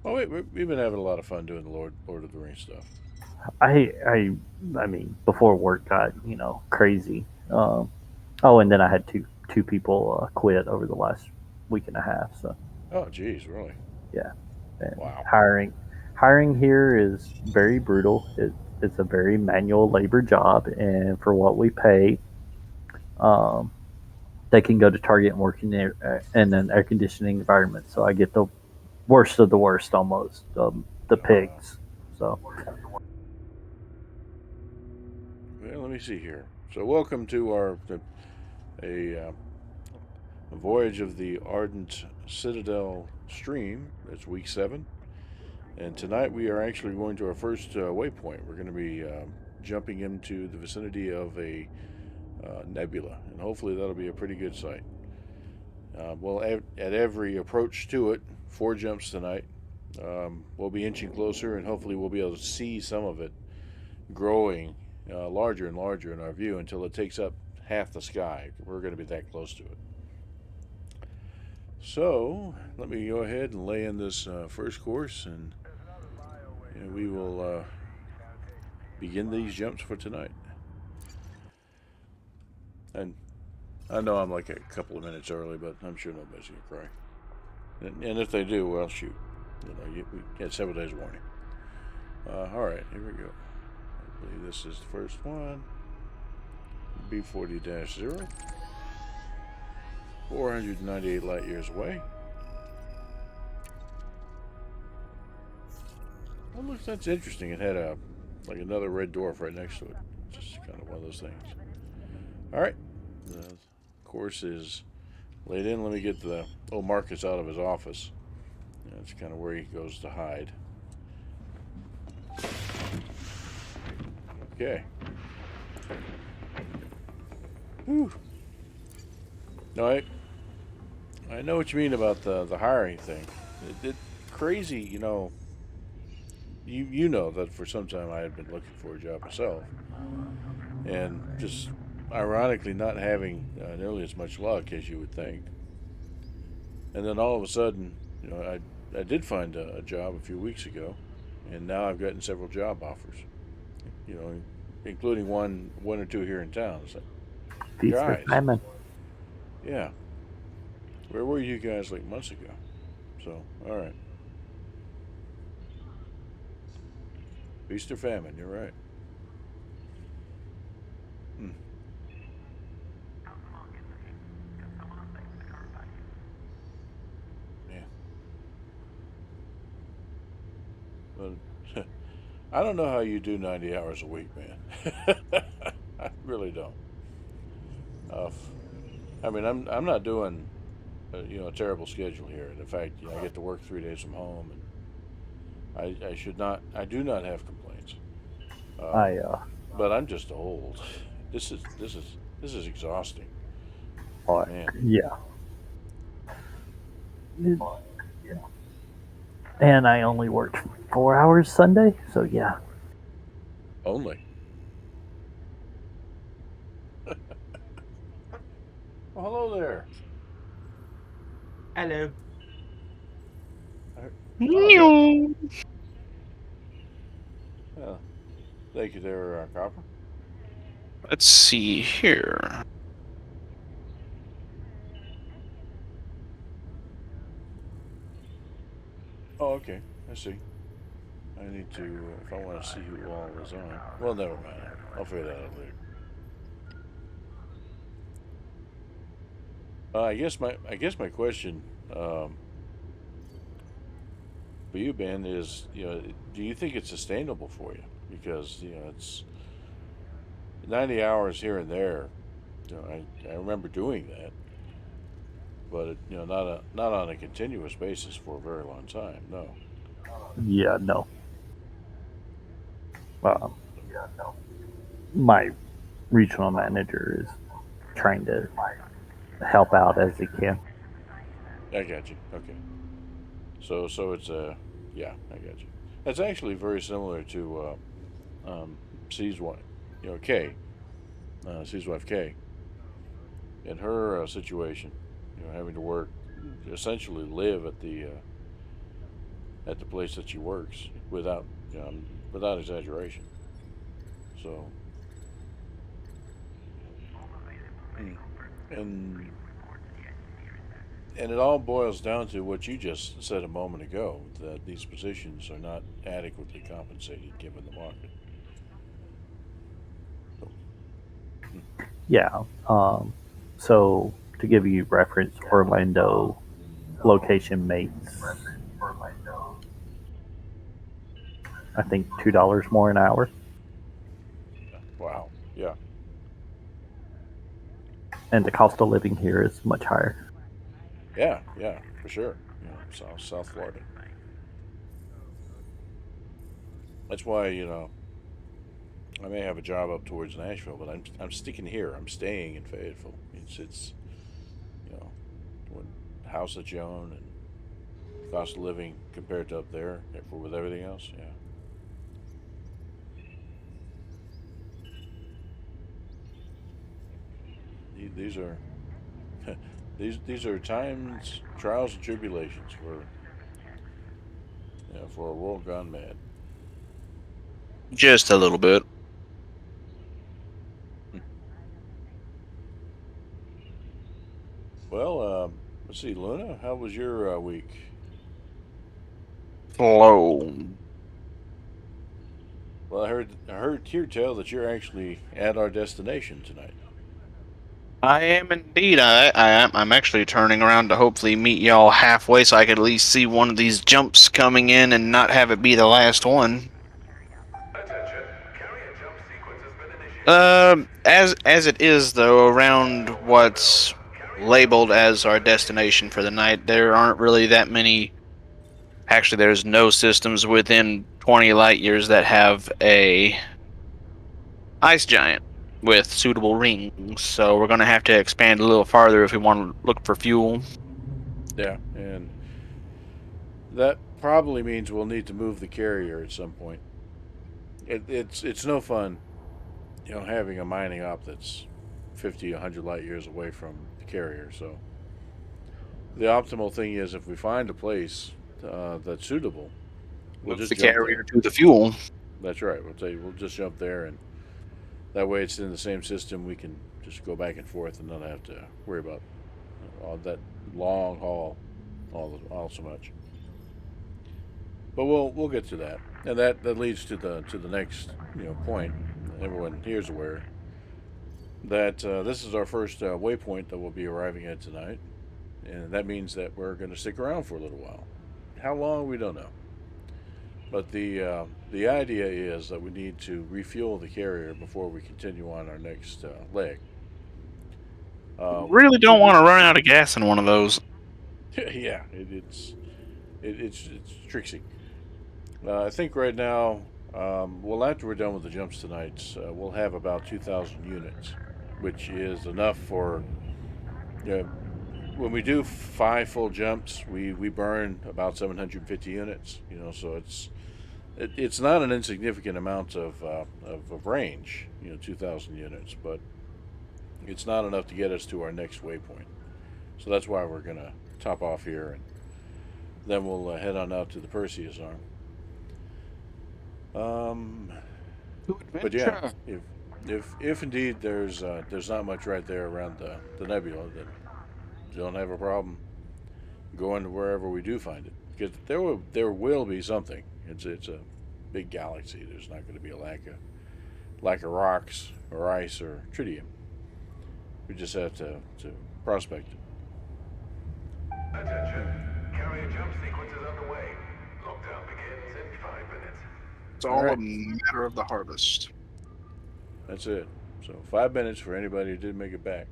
Well, we've been having a lot of fun doing the Lord of the Rings stuff. I I I mean, before work got crazy. Oh, and then I had two people quit over the last week and a half. So Oh, geez, really? yeah, and Wow. hiring here is very brutal. It's a very manual labor job, and for what we pay, um, they can go to Target and work in an air conditioning environment. So I get the worst of the worst, almost the Uh, pigs. So well, let me see here. So, welcome to a Voyage of the Ardent Citadel stream. It's week 7. And tonight we are actually going to our first waypoint. We're going to be jumping into the vicinity of a nebula. And hopefully that'll be a pretty good sight. Well, at every approach to it, 4 jumps tonight, we'll be inching closer and hopefully we'll be able to see some of it growing larger and larger in our view until it takes up half the sky. We're going to be that close to it. So let me go ahead and lay in this first course, and we will begin these jumps for tonight. And I know I'm like a couple of minutes early, but I'm sure nobody's going to cry. And if they do, well, shoot. We get 7 days warning. All right, here we go. I believe this is the first one. B40-0. 498 light years away. Oh, look, that's interesting. It had another red dwarf right next to it. Just kind of one of those things. All right, the course is laid in. Let me get the old Marcus out of his office. That's kind of where he goes to hide. Okay. Whew. No, I know what you mean about the hiring thing. It crazy, you know that for some time I had been looking for a job myself, and just ironically not having nearly as much luck as you would think. And then all of a sudden, I did find a job a few weeks ago, and now I've gotten several job offers. You know, including one or two here in town. It's like, feast or guys, famine. yeah, where were you guys like months ago? So, all right, feast or famine. You're right. Hmm. Yeah, but I don't know how you do 90 hours a week, man. I really don't. Uh, I mean, I'm not doing a terrible schedule here, and in fact, I get to work 3 days from home, and I should not. I do not have complaints. I But I'm just old. This is exhausting, uh man. yeah, and I only worked 4 hours Sunday, so yeah. Only. Well, hello there. Hello. I- Oh, there. Meow. Well, thank you there, Copper. Let's see here. Oh, okay. I see. I need to if I want to see who all is on. Well, never mind. I'll figure that out later. I guess my question um, for you, Ben, is do you think it's sustainable for you? Because it's 90 hours here and there. I remember doing that, but not on a continuous basis for a very long time. No. Yeah, no. Um, my regional manager is trying to help out as he can. I got you. Okay. So it's yeah, I got you. That's actually very similar to C's wife, Kay, C's wife Kay, in her situation, having to work, essentially live at the at the place that she works, without without exaggeration. So, and and it all boils down to what you just said a moment ago, that these positions are not adequately compensated given the market. So, Yeah. So to give you reference, Orlando location makes I think $2 more an hour, wow. Yeah. and the cost of living here is much higher. Yeah. Yeah. For sure. South Florida. That's why I may have a job up towards Nashville, but I'm sticking here. I'm staying in Fayetteville. It's when the house that you own and cost of living compared to up there, therefore with everything else. Yeah. These are these are times, trials, and tribulations for a world gone mad. Just a little bit. Well, let's see, Luna. How was your week? Slow. Well, I heard here tell that you're actually at our destination tonight. I am indeed. I am. I'm actually turning around to hopefully meet y'all halfway, so I could at least see one of these jumps coming in and not have it be the last one. As it is though, around what's labeled as our destination for the night, there aren't really that many. Actually, there's no systems within 20 light years that have a ice giant with suitable rings. So we're gonna have to expand a little farther if we want to look for fuel. Yeah, and that probably means we'll need to move the carrier at some point. It's no fun, having a mining op that's 50, 100 light years away from the carrier. So the optimal thing is, if we find a place that's suitable, we'll Move just the jump carrier there. to the fuel. That's right. We'll just jump there, and that way it's in the same system. We can just go back and forth and not have to worry about all that long haul all so much. But we'll get to that, and that leads to the next point. Everyone here is aware that this is our first waypoint that we'll be arriving at tonight, and that means that we're going to stick around for a little while. How long, we don't know. But the idea is that we need to refuel the carrier before we continue on our next leg. Really don't want to run out of gas in one of those. Yeah, it's tricksy. I think right now, well, after we're done with the jumps tonight, we'll have about 2,000 units, which is enough for. You know, when we do 5 full jumps, we burn about 750 units. So it's not an insignificant amount of range. 2,000 units, but it's not enough to get us to our next waypoint. So that's why we're gonna top off here, and then we'll head on out to the Perseus arm. But yeah, Adventure. if indeed there's not much right there around the nebula, then you don't have a problem going to wherever we do find it, because there will be something. It's a big galaxy. There's not going to be a lack of rocks or ice or tritium. We just have to prospect it. Attention. Carrier jump sequence is underway. Lockdown begins in 5 minutes. It's All all a right, matter of the harvest. that's it. So 5 minutes for anybody who didn't make it back.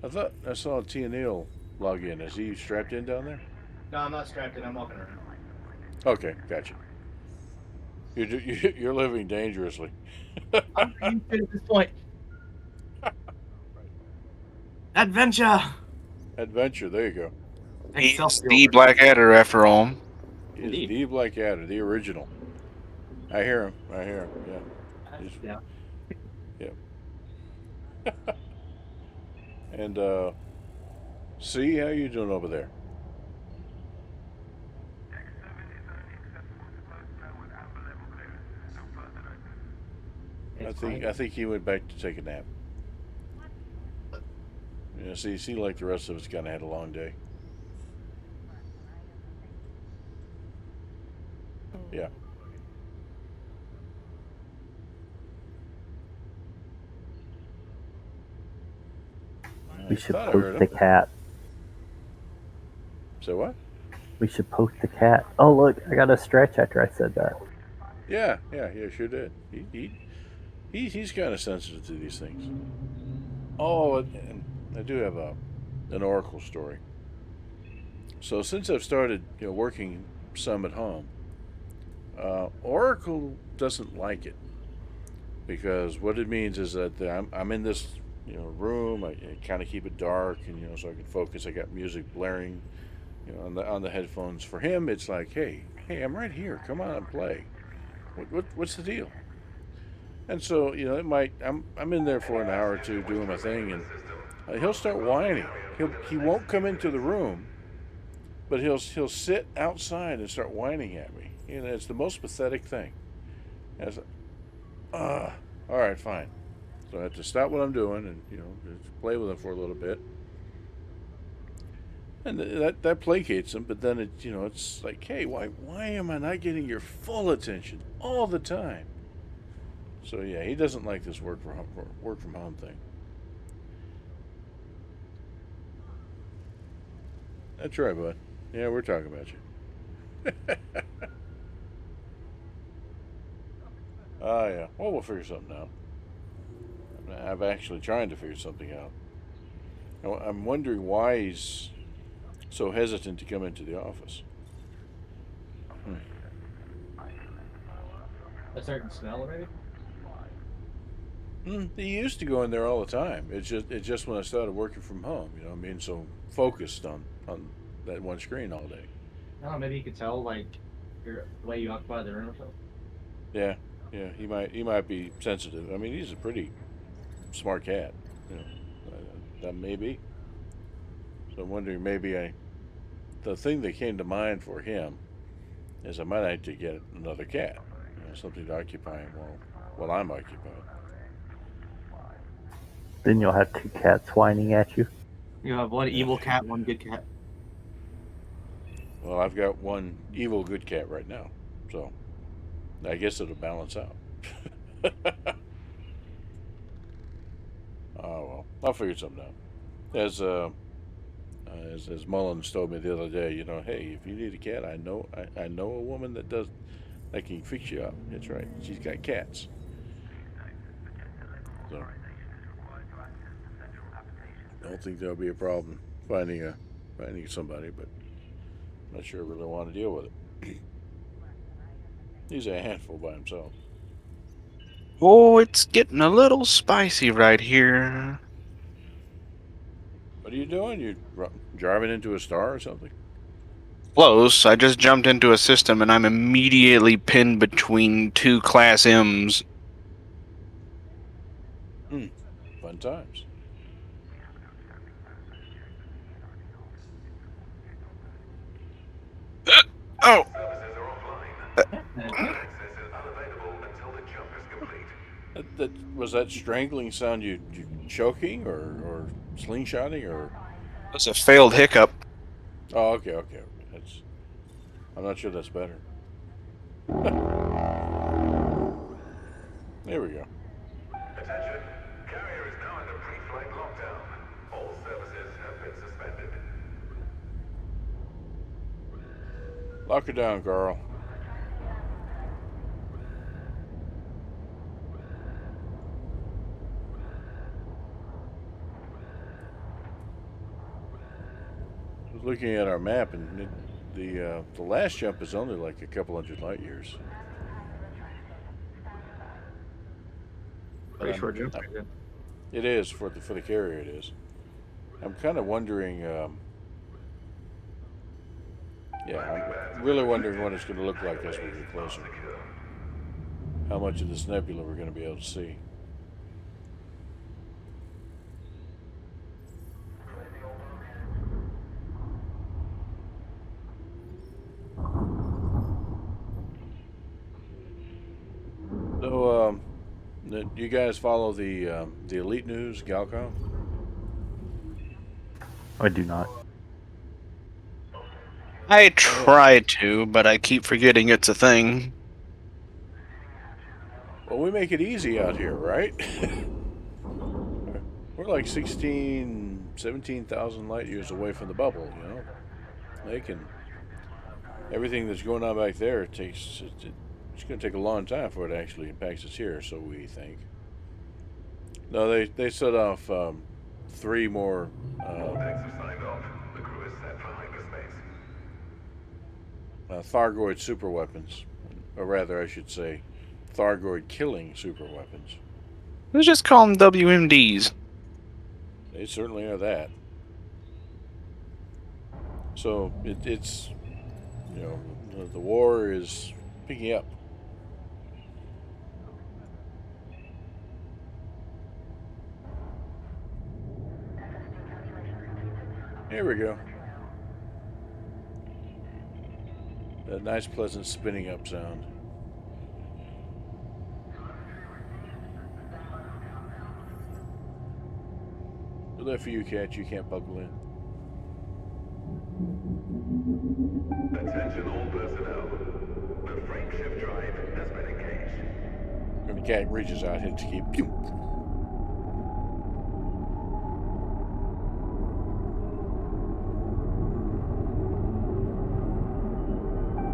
I thought I saw T and Neil log in. Is he strapped in down there? No, I'm not strapped in. I'm walking around. Okay, gotcha. You're living dangerously. I'm used to it at this point. Adventure. Adventure. There you go. He's the Blackadder after all. He is Indeed. the Blackadder, the original. I hear him. I hear him. Yeah. He's, Yeah. yeah. And see how you doing over there? I think he went back to take a nap. Yeah, see, like the rest of us, kind of had a long day. Yeah. We I should thought I heard poke the him. cat. So what? We should poke the cat. Oh, look, I got a stretch after I said that. Yeah, sure did. He's kind of sensitive to these things. Oh, and I do have an Oracle story. So since I've started, working some at home, Oracle doesn't like it because what it means is that I'm in this room. I kind of keep it dark, and so I can focus. I got music blaring, on the headphones. For him, it's like, hey, I'm right here. Come on and play. What's the deal? And so it might. I'm in there for an hour or two doing my thing, and he'll start whining. He won't come into the room, but he'll sit outside and start whining at me. It's the most pathetic thing. And it's like, all right, fine. So I have to stop what I'm doing and just play with him for a little bit, and that placates him. But then it's like, hey, why am I not getting your full attention all the time? So yeah, he doesn't like this work from home thing. That's right, bud. Yeah, we're talking about you. Oh yeah. Well, we'll figure something out. I'm actually trying to figure something out. I'm wondering why he's so hesitant to come into the office. A certain smell, maybe? He used to go in there all the time. It's just when I started working from home, I'm being so focused on that one screen all day. No, maybe you could tell, like, the way you occupy the room or something. Yeah, he might be sensitive. I mean, he's a pretty smart cat. That may be. So I'm wondering the thing that came to mind for him is I might have to get another cat, something to occupy him while I'm occupied. Then you'll have two cats whining at you. You have one evil cat, one good cat. Well, I've got one evil good cat right now, so I guess it'll balance out. Oh well, I'll figure something out. As Mullins told me the other day, hey, if you need a cat, I know a woman that can fix you up. That's right, she's got cats. So I don't think there'll be a problem finding somebody, but I'm not sure I really want to deal with it. He's a handful by himself. Oh, it's getting a little spicy right here. What are you doing? You driving into a star or something? Close. I just jumped into a system and I'm immediately pinned between two Class M's. Fun times. Oh! Services are offline. Access is unavailable until the jump is complete. That was that strangling sound you choking or slingshotting or? That's a failed hiccup. Oh, okay. I'm not sure that's better. There we go. Attention. Carrier is now in a pre-flight lockdown. All services have been suspended. Lock her down, Carl. I was looking at our map, and the last jump is only like a couple hundred light years. Pretty short jump. It is for the carrier. It is. I'm kind of wondering. I'm really wondering what it's going to look like as we get closer. How much of this nebula we're going to be able to see. So, You guys follow the Elite News, Galcom? I do not. I try to, but I keep forgetting it's a thing. Well, we make it easy out here, right? We're like 17,000 light years away from the bubble, you know? They can... Everything that's going on back there, it's going to take a long time before it actually impacts us here, so we think. No, they set off 3 more... Decks have signed off. The crew is set for hyperspace. Thargoid super weapons. Or rather, I should say, Thargoid killing super weapons. Let's just call them WMDs. They certainly are that. So it's, you know, the war is picking up. Here we go. A nice, pleasant spinning up sound. We'll let for you, Cat. You can't buckle in. Attention all personnel. The frameshift drive has been engaged. When the cat reaches out, hits key. Pew!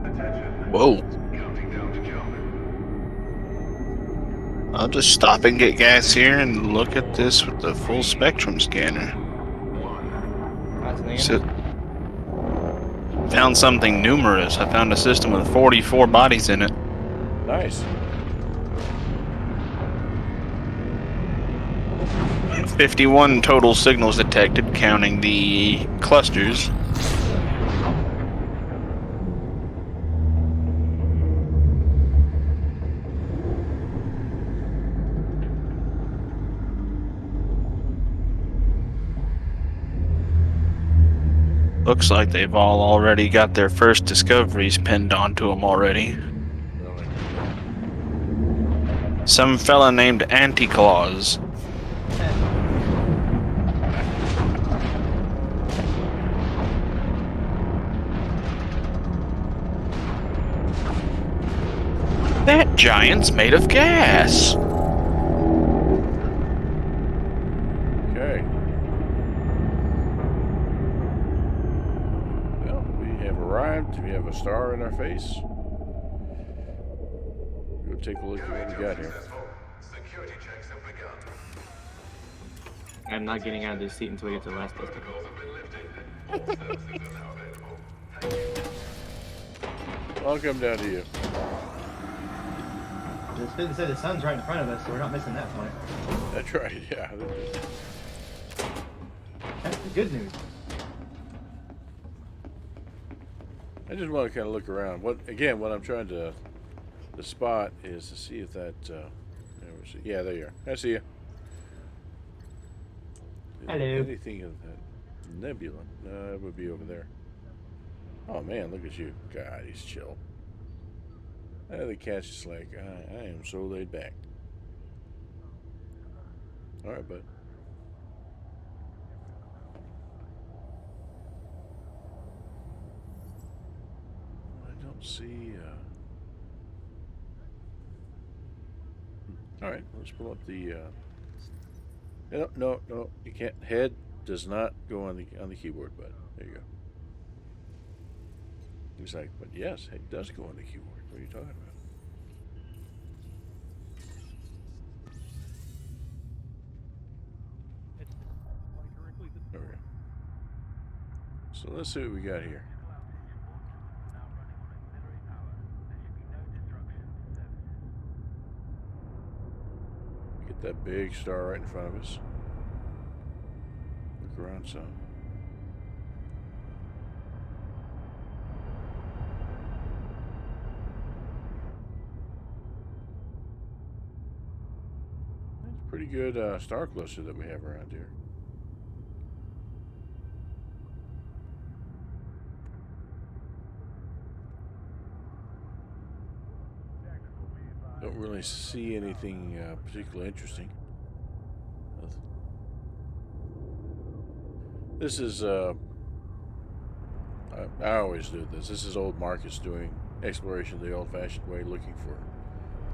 Attention. Whoa. Counting down to jump. I'll just stop and get gas here and look at this with the full spectrum scanner. 1. So, found something numerous. I found a system with 44 bodies in it. Nice. 51 total signals detected, counting the clusters. Looks like they've all already got their first discoveries pinned onto them already. Really. Some fella named Anti-Claus. That giant's made of gas. Okay. Well, we have arrived. We have a star in our face. We'll take a look at what we got here. Successful. Security checks have begun. I'm not getting out of this seat until we get to the last destination. Protocols have been lifted. All services are now available. Thank you. I'll come down to you. It's good to say the sun's right in front of us, so we're not missing that point. That's right, yeah. That's the good news. I just want to kind of look around. What I'm trying to spot is to see if that. Yeah, there you are. I see you. Hello. Anything of that nebula? No, it would be over there. Oh man, look at you. God, he's chill. The cat's just like, I am so laid back. All right, bud. I don't see. All right, let's pull up the. No, you can't. Head does not go on the keyboard, bud. There you go. He's like, but yes, head does go on the keyboard. What are you talking about? There we go. So let's see what we got here. Get that big star right in front of us. Look around some. That's a pretty good star cluster that we have around here. Don't really see anything particularly interesting. This is I always do this. This is old Marcus doing exploration the old-fashioned way, looking for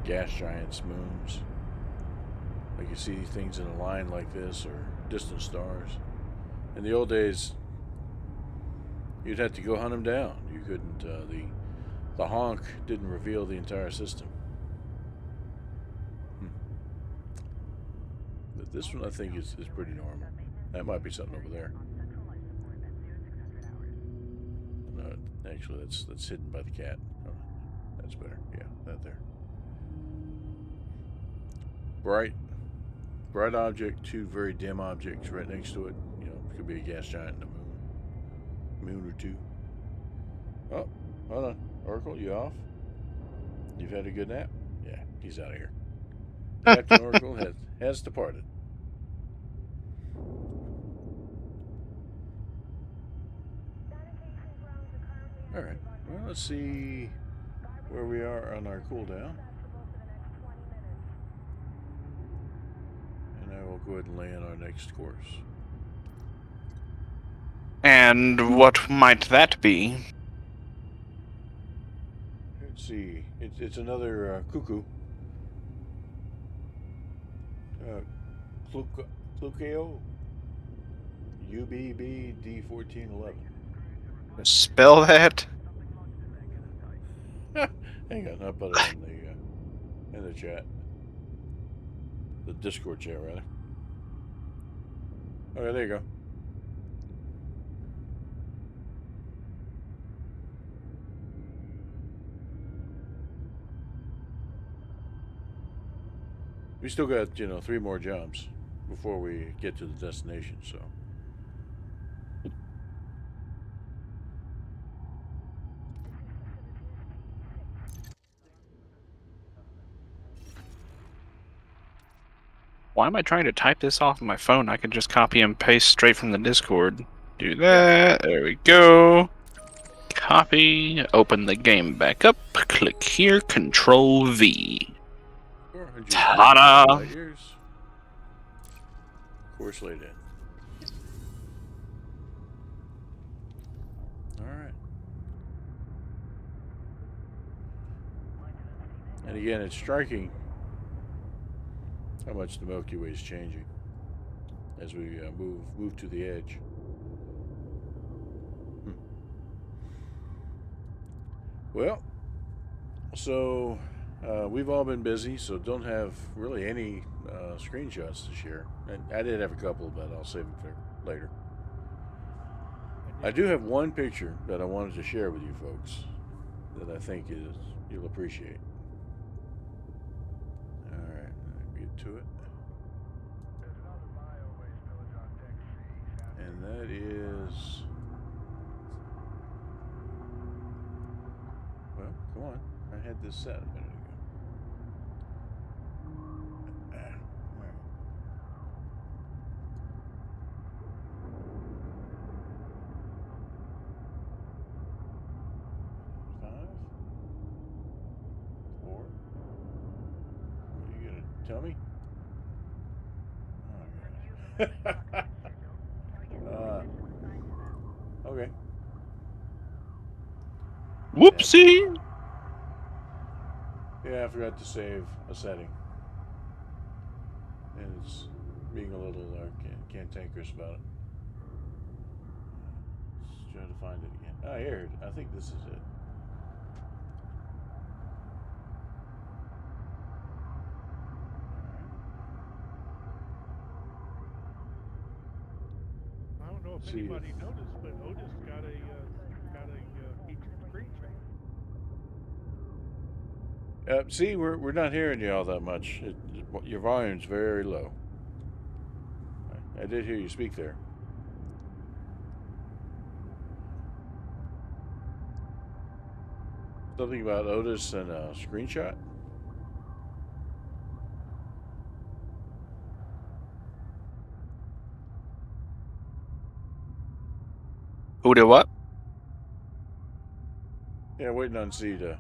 gas giants, moons. Like you see things in a line like this, or distant stars. In the old days, you'd have to go hunt them down. You couldn't. The honk didn't reveal the entire system. But this one, I think, is pretty normal. That might be something over there. No, actually, that's hidden by the cat. Oh, that's better. Yeah, that there. Bright object, two very dim objects right next to it. You know, it could be a gas giant and a moon or two. Oh, hold on, Oracle, you off? You've had a good nap? Yeah, he's out of here. Captain Oracle has departed. All right. Well, let's see where we are on our cooldown. And I will go ahead and lay in our next course. And what might that be? Let's see. It's another cuckoo. Clukeo. UBBD1411. Spell that? Hang on, I'll put it in the chat. The Discord chat, rather. Okay, there you go. We still got, 3 more jobs before we get to the destination, so. Why am I trying to type this off on my phone? I can just copy and paste straight from the Discord. Do that. There we go. Copy. Open the game back up. Click here. Control V. Ta-da! Course laid in. Alright. And again, it's striking how much the Milky Way is changing as we move to the edge. Well, so we've all been busy, so don't have really any screenshots to share. And I did have a couple, but I'll save them for later. I do have one picture that I wanted to share with you folks that I think you'll appreciate. All right, let me get to it. And that is, well, come on. I had this set a minute ago. Tell me? Oh, okay. Whoopsie! Yeah, I forgot to save a setting. And it's being a little cantankerous about it. Let's try to find it again. Ah, here. I think this is it. I don't know if anybody noticed, but Otis got a featured screenshot. See, we're not hearing you all that much. Your volume's very low. I did hear you speak there. Something about Otis and a screenshot? Who did what? Yeah, waiting on C to.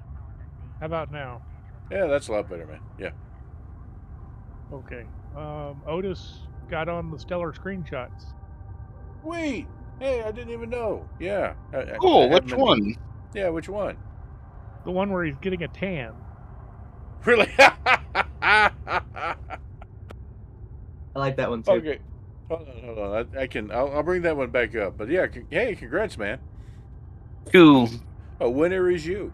How about now? Yeah, that's a lot better, man. Yeah. Okay. Otis got on the stellar screenshots. Wait. Hey, I didn't even know. Yeah. I Cool. haven't Which been. one? Yeah, which one? The one where he's getting a tan. Really? I like that one too. Okay. Hold on. I can. I'll bring that one back up. But yeah, hey, congrats, man. Cool. A winner is you.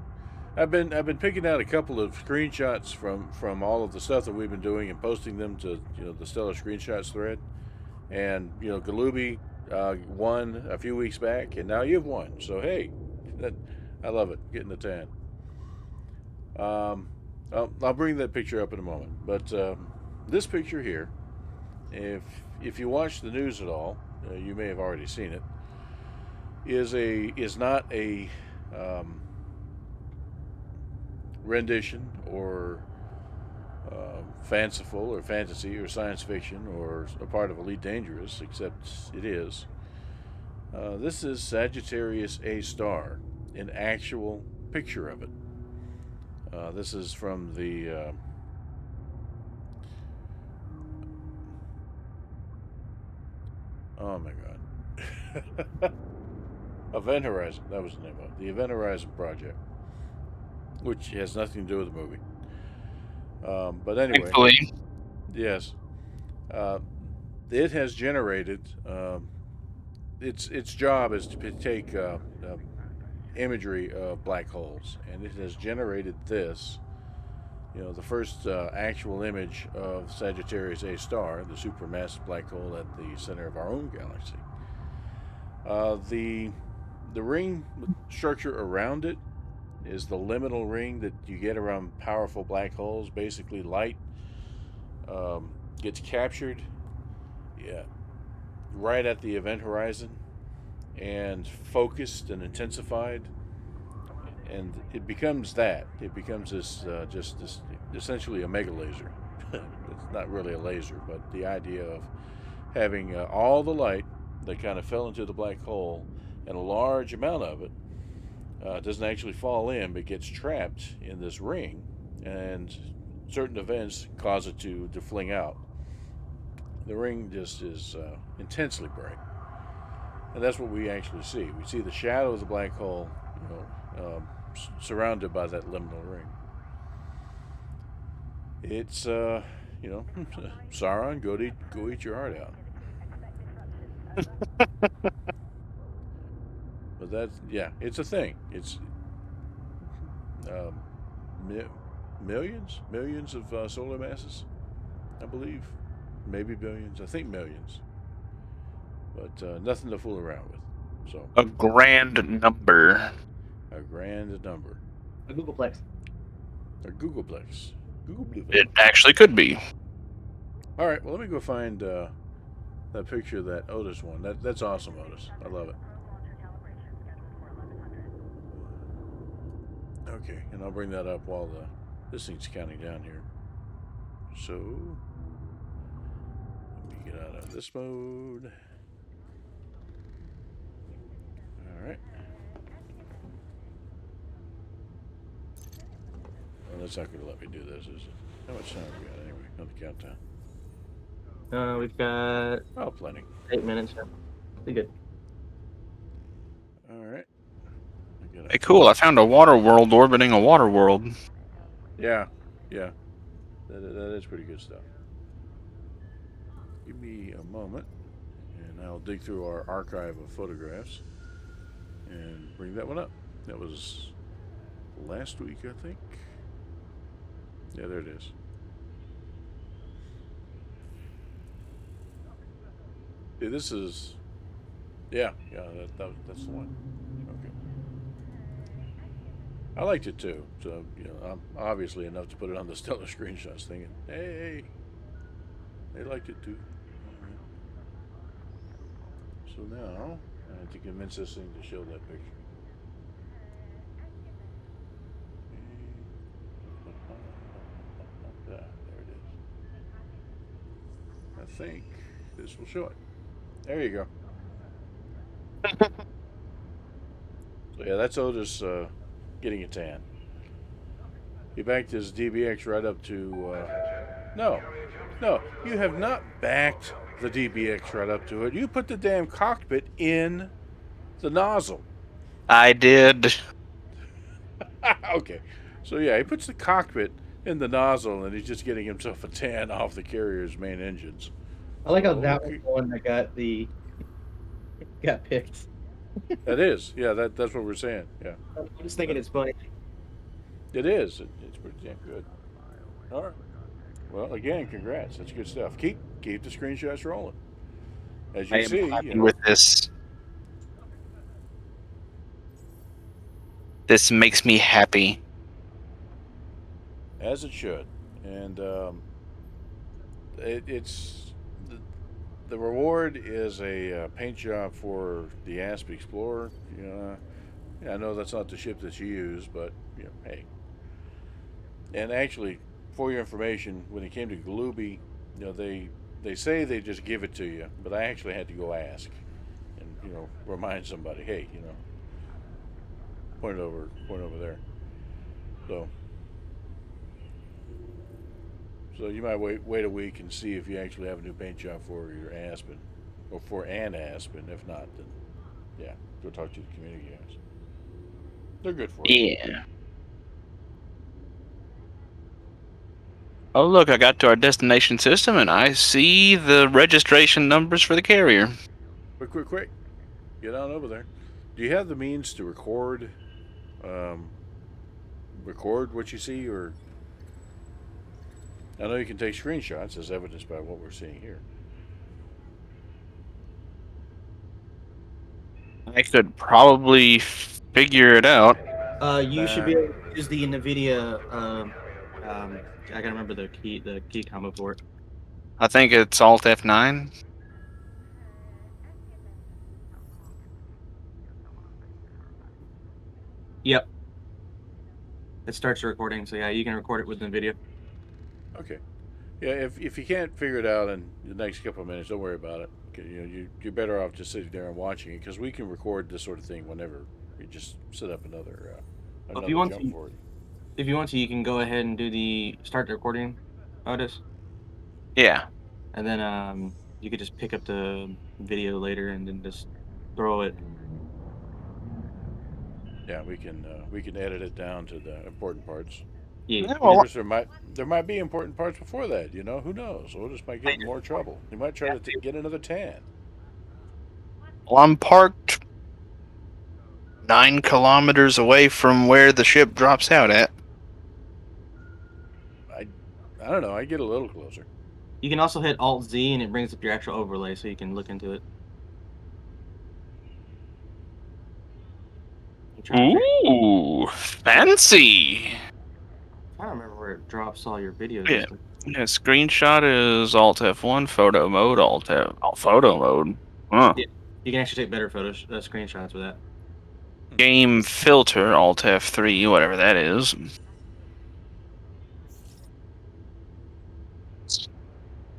I've been picking out a couple of screenshots from all of the stuff that we've been doing and posting them to the Stellar Screenshots thread, and Galubi won a few weeks back, and now you've won. So hey, I love it, getting the tan. I'll bring that picture up in a moment, but this picture here, if you watch the news at all, you may have already seen it. Is not a rendition or fanciful or fantasy or science fiction or a part of Elite Dangerous, except it is. This is Sagittarius A star, an actual picture of it. This is from the oh my god. Event Horizon, that was the name of it. The Event Horizon Project, which has nothing to do with the movie. But anyway, Thankfully. yes, it has generated. Its job is to take imagery of black holes, and it has generated this. The first actual image of Sagittarius A star, the supermassive black hole at the center of our own galaxy. The ring structure around it is the liminal ring that you get around powerful black holes. Basically, light gets captured, yeah, right at the event horizon, and focused and intensified, and it becomes that. It becomes this essentially a mega laser. It's not really a laser, but the idea of having all the light that kind of fell into the black hole, and a large amount of it doesn't actually fall in, but gets trapped in this ring, and certain events cause it to fling out. The ring just is intensely bright, and that's what we actually see. We see the shadow of the black hole, surrounded by that liminal ring. It's Sauron, go eat your heart out. But that's, yeah, it's a thing. It's um, millions of solar masses, I believe, maybe billions. I think millions, but nothing to fool around with. So A grand number. a grand number, A Googleplex. a Googleplex. It actually could be. All right, well, let me go find that picture of that Otis one. That's awesome, Otis. I love it. Okay, and I'll bring that up while this thing's counting down here. So, let me get out of this mode. All right. Well, that's not going to let me do this, is it? How much time we got anyway on the countdown? We've got Oh, plenty. 8 minutes now. Be good. All right. Hey, cool. I found a water world orbiting a water world. Yeah. That is pretty good stuff. Give me a moment, and I'll dig through our archive of photographs and bring that one up. That was last week, I think. Yeah, there it is. Yeah, this is. Yeah, that's the one. Okay. I liked it too. So I'm obviously enough to put it on the Stellar Screenshots thing. And hey, they liked it too. So now I have to convince this thing to show that picture. There it is. I think this will show it. There you go. So yeah, that's Otis getting a tan. He backed his DBX right up to. No, you have not backed the DBX right up to it. You put the damn cockpit in the nozzle. I did. Okay, so yeah, he puts the cockpit in the nozzle, and he's just getting himself a tan off the carrier's main engines. I like how that Okay. was the one that got picked. That is, yeah, that's what we're saying. Yeah, I'm just thinking it's funny. it is. It's pretty damn good. All right. Well, again, congrats. That's good stuff. Keep the screenshots rolling. As I you am see, happy with this. This makes me happy. as it should, and it's the reward is a paint job for the Asp Explorer. I know that's not the ship that you use, but hey. And actually, for your information, when it came to Galooby, they say they just give it to you, but I actually had to go ask and remind somebody, hey, point over there. So you might wait a week and see if you actually have a new paint job for your Aspen, or for an Aspen. If not, then yeah, go talk to the community guys. They're good for it. Yeah. Oh, look, I got to our destination system, and I see the registration numbers for the carrier. Quick. Get on over there. Do you have the means to record what you see, or I know you can take screenshots as evidenced by what we're seeing here. I could probably figure it out. You should be able to use the NVIDIA. I gotta remember the key combo for it. I think it's Alt F9. Yep. It starts the recording, so yeah, you can record it with NVIDIA. Okay. Yeah, if you can't figure it out in the next couple of minutes, don't worry about it. Okay, you're better off just sitting there and watching it, because we can record this sort of thing whenever you just set up another If you want jump to, for it. if you want to, you can go ahead and start the recording, Otis. Yeah. And then you could just pick up the video later and then just throw it. Yeah, we can edit it down to the important parts. Yeah. Yeah, well, Of course, there might be important parts before that. Who knows? Otis might get in more trouble. He might try to get another tan. well, I'm parked 9 kilometers away from where the ship drops out at. I don't know. I get a little closer. You can also hit Alt Z and it brings up your actual overlay, so you can look into it. Ooh, fancy. I don't remember where it drops all your videos. Yeah. Yeah, screenshot is Alt F1, photo mode, photo mode. Huh. Yeah. You can actually take better photos, screenshots with that. Game filter, Alt F3, whatever that is.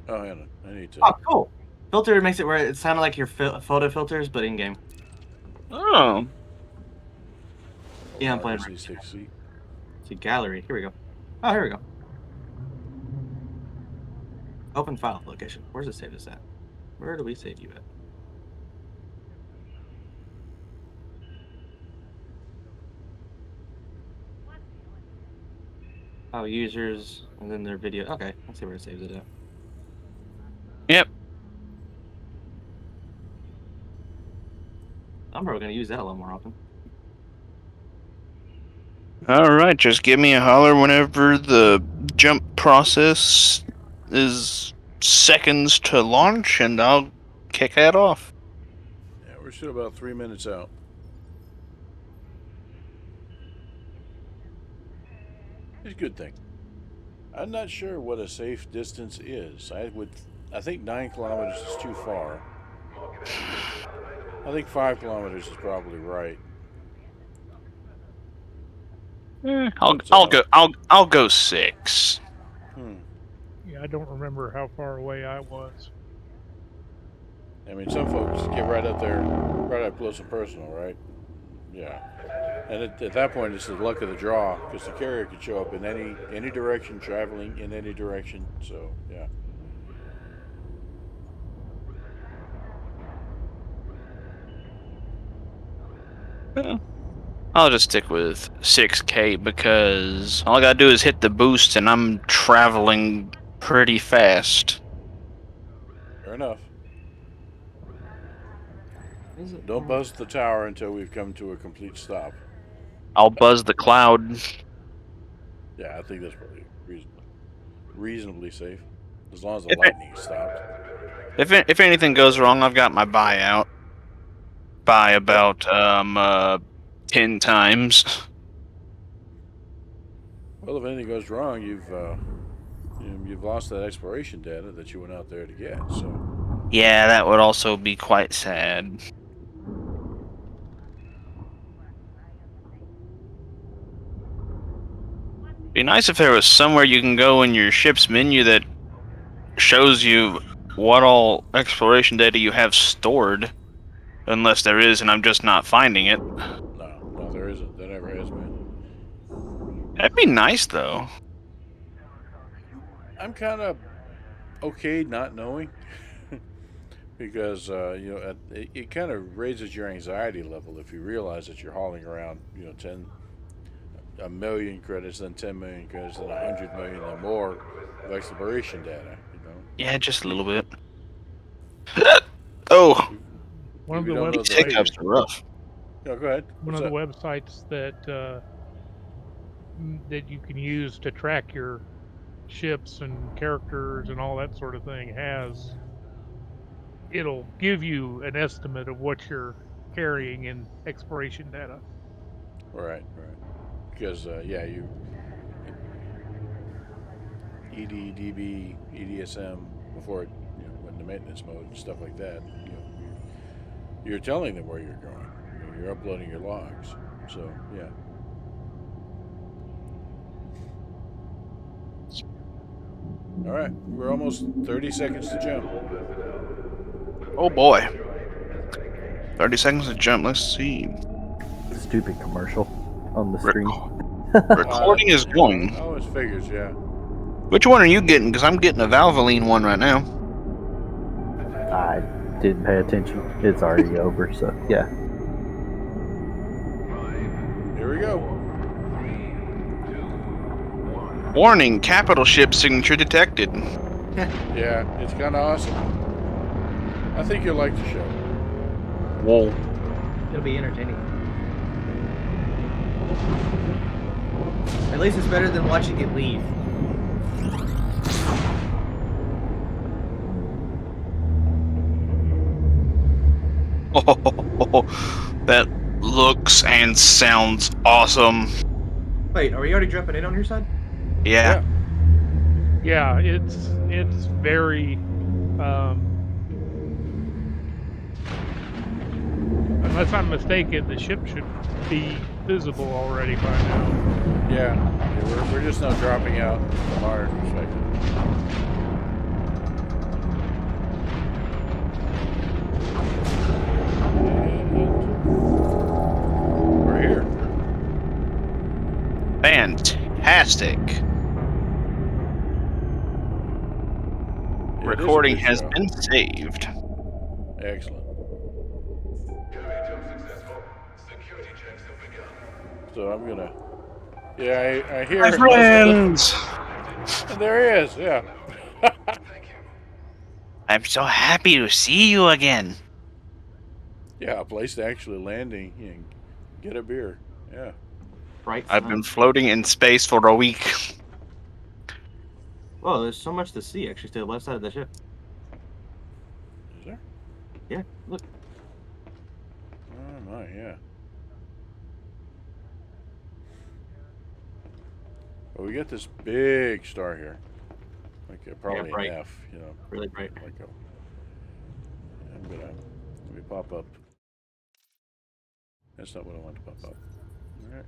Oh, hang on. I need to. Oh, cool. Filter makes it where it sounded like your photo filters, but in game. Oh. Yeah, I'm playing. C6C. See gallery. Here we go. Oh, here we go. Open file location. Where's it save this at? Where do we save you at? Oh, users, and then their video. Okay, let's see where it saves it at. Yep. I'm probably gonna use that a lot more often. Alright, just give me a holler whenever the jump process is seconds to launch, and I'll kick that off. Yeah, we're still about 3 minutes out. It's a good thing. I'm not sure what a safe distance is. I think 9 kilometers is too far. I think 5 kilometers is probably right. I'll go 6. Yeah, I don't remember how far away I was. I mean, some folks get right up there, right up close and personal, right? Yeah. And at that point, it's the luck of the draw because the carrier could show up in any direction, traveling in any direction. So yeah. I'll just stick with 6K because all I gotta do is hit the boost and I'm traveling pretty fast. Fair enough. Is it Don't buzz the tower until we've come to a complete stop. I'll buzz the cloud. Yeah, I think that's probably reasonably safe, as long as the If it- lightning is stopped. If anything goes wrong, I've got my buyout by about 10 times. Well, if anything goes wrong, you've lost that exploration data that you went out there to get. So Yeah, that would also be quite sad. Be nice if there was somewhere you can go in your ship's menu that shows you what all exploration data you have stored. Unless there is, and I'm just not finding it. no, there isn't. There never has been. That'd be nice, though. I'm kind of okay not knowing because it kind of raises your anxiety level if you realize that you're hauling around 1 million credits, then 10 million credits, then 100 million, then more of exploration data. Yeah, just a little bit. Oh, One of If you the don't know these the hiccups value- are rough. No, go ahead. One What's of the up? websites that you can use to track your ships and characters and all that sort of thing it'll give you an estimate of what you're carrying in exploration data. Right. Because you ED, EDSM before it went into maintenance mode and stuff like that. You're telling them where you're going. You're uploading your logs. So yeah. All right, we're almost 30 seconds to jump. Oh boy. 30 seconds to jump. Let's see. Stupid commercial on the screen. Recording is going. Oh, it figures, yeah. Which one are you getting? Because I'm getting a Valvoline one right now. I didn't pay attention. It's already over, so yeah. Here we go. Warning, capital ship signature detected. Yeah, it's kind of awesome. I think you'll like the show. Whoa. It'll be entertaining. At least it's better than watching it leave. Oh, that looks and sounds awesome. Wait, are we already jumping in on your side? Yeah. Yeah, it's very unless I'm mistaken, the ship should be visible already by now. Yeah, we're just now dropping out from our perspective. And we're here. Fantastic. It is a Recording good has show. been saved. Excellent. Carrier jump successful. Security checks have begun. So I'm gonna. Yeah, I hear. My friends! And there he is. Yeah. I'm so happy to see you again. Yeah, a place to actually landing and get a beer. Yeah. Right. I've been floating in space for a week. Whoa, there's so much to see actually to the left side of the ship. Is there? Yeah, look. Oh my, yeah. Well, we got this big star here, like probably bright. an F. Really bright. Like I'm gonna let me pop up. That's not what I want to pop up. All right.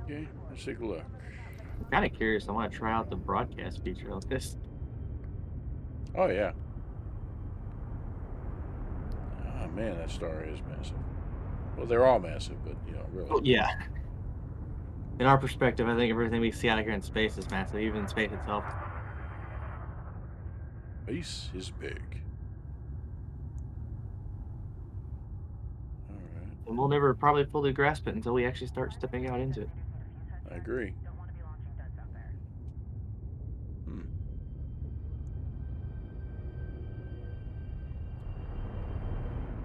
Okay, let's take a look. I'm kind of curious. I want to try out the broadcast feature of this. Oh yeah. man, that star is massive. Well, they're all massive, but really. Oh, yeah. In our perspective, I think everything we see out here in space is massive, even space itself. Space is big. All right. And we'll never probably fully grasp it until we actually start stepping out into it. I agree.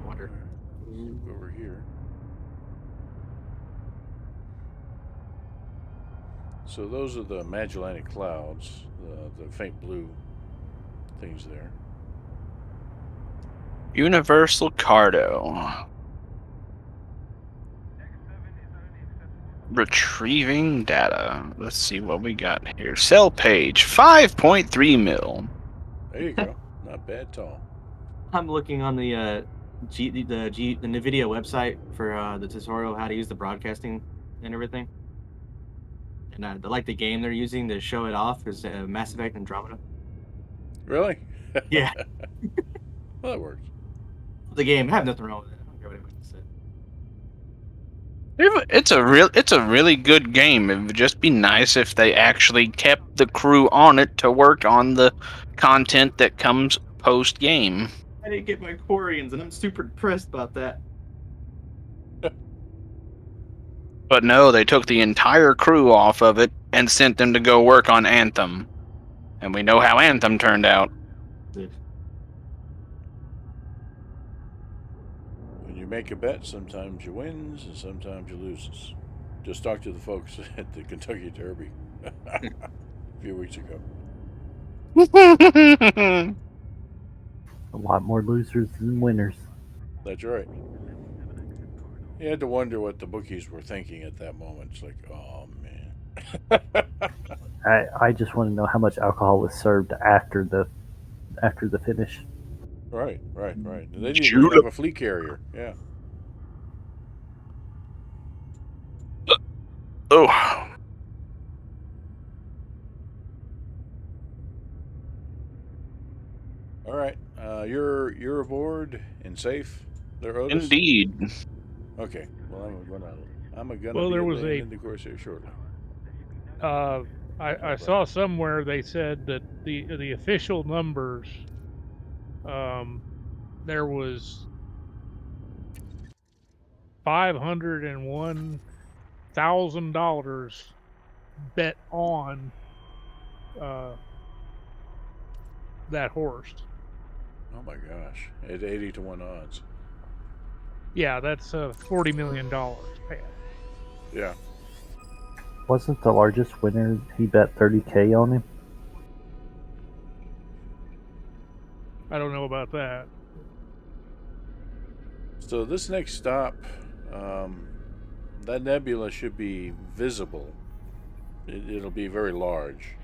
Wonder. Look over here. So those are the Magellanic Clouds, the faint blue things there. Universal Cardo. Retrieving data. Let's see what we got here. Cell page 5.3 mil. There you go. Not bad at all. I'm looking on the NVIDIA website for the tutorial how to use the broadcasting and everything. And I like the game they're using to show it off is Mass Effect Andromeda. Really? Yeah. Well, that works. The game, I have nothing wrong with it. I don't care what anybody said. It's a really good game. It would just be nice if they actually kept the crew on it to work on the content that comes post game. I didn't get my Quarians, and I'm super depressed about that. But no, they took the entire crew off of it and sent them to go work on Anthem. And we know how Anthem turned out. Yeah. When you make a bet, sometimes you wins and sometimes you loses. Just talk to the folks at the Kentucky Derby a few weeks ago. A lot more losers than winners. That's right. You had to wonder what the bookies were thinking at that moment. It's like, oh man. I just want to know how much alcohol was served after the finish. Right. They didn't even have a fleet carrier. Yeah. Oh. All right. You're aboard and safe there, Otis? Indeed. Okay. Well, I'm gonna Well, there be was in the course here shortly. I saw somewhere they said that the official numbers, there was $501,000 bet on that horse. Oh my gosh! At 80-1 odds. Yeah, that's $40 million. Yeah. Wasn't the largest winner he bet $30K on him? I don't know about that. So this next stop, that nebula should be visible. It'll be very large.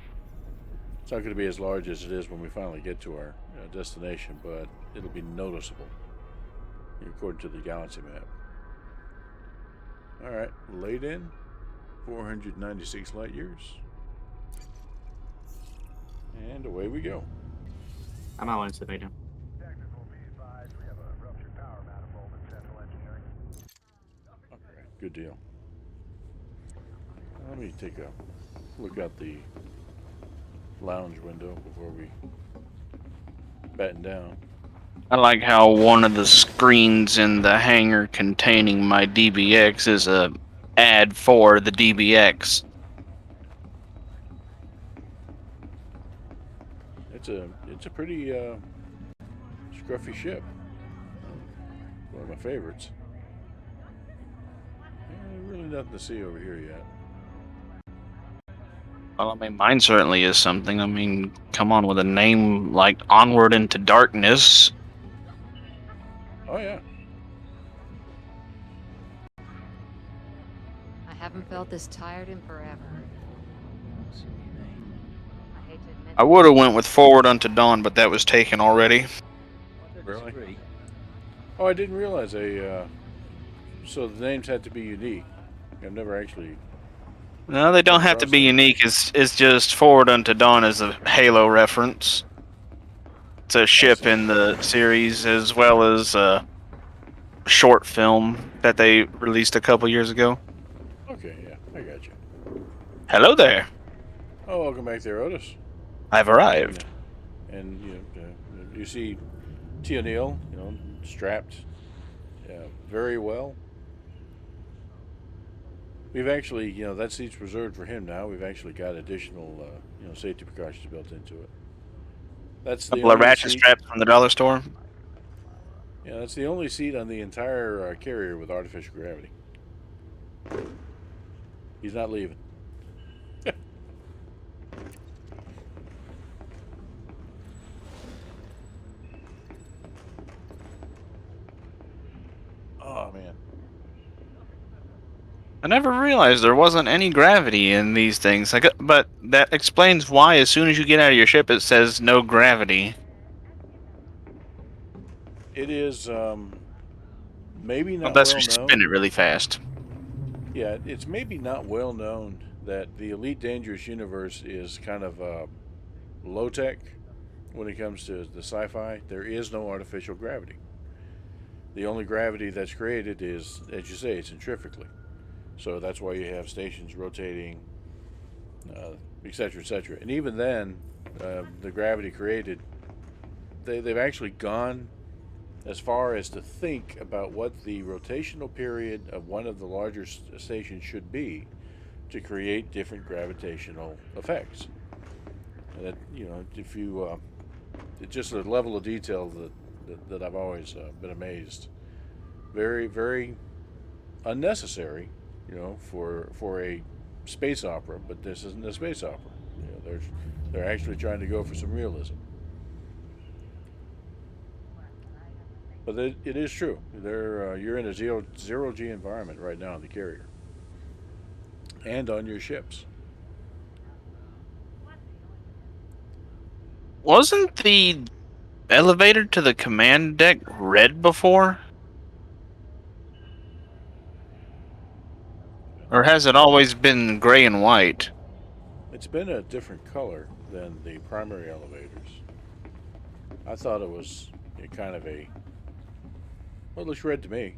It's not going to be as large as it is when we finally get to our destination, but it'll be noticeable according to the galaxy map. All right, laid in 496 light years, and away we go. I might want to sit back down. Okay, good deal. Let me take a look out the lounge window before we batten down. I like how one of the screens in the hangar containing my DBX is a ad for the DBX. It's a pretty scruffy ship. One of my favorites. Really nothing to see over here yet. Well, I mean, mine certainly is something. I mean, come on, with a name like Onward into Darkness. Oh yeah. I haven't felt this tired in forever. I hate to admit I would have went with Forward Unto Dawn, but that was taken already. Really? Oh, I didn't realize so the names had to be unique. I've never actually. No, they don't have to be unique. It's just Forward Unto Dawn is a Halo reference. It's a ship in the series, as well as short film that they released a couple years ago. Okay, yeah, I got you. Hello there. Oh, welcome back there, Otis. I've arrived. And you see T. O'Neill, strapped very well. We've actually, that seat's reserved for him now. We've actually got additional, safety precautions built into it. That's A the couple of only ratchet seat. straps from the dollar store. Yeah, that's the only seat on the entire carrier with artificial gravity. He's not leaving. Oh man. I never realized there wasn't any gravity in these things. But that explains why as soon as you get out of your ship, it says no gravity. It is maybe not Unless well you known. spin it really fast. Yeah, it's maybe not well known that the Elite Dangerous universe is kind of low tech when it comes to the sci-fi. There is no artificial gravity. The only gravity that's created is, as you say, centrifugally. So that's why you have stations rotating, etc., etc. And even then, the gravity created, they've actually gone as far as to think about what the rotational period of one of the larger stations should be to create different gravitational effects. And that, if you, it's just a level of detail that I've always been amazed. Very, very unnecessary, for a space opera. But this isn't a space opera. They're actually trying to go for some realism. But it is true. You're in a zero G environment right now in the carrier, and on your ships. Wasn't the elevator to the command deck red before? Or has it always been gray and white? It's been a different color than the primary elevators. I thought it was kind of well, it looks red to me.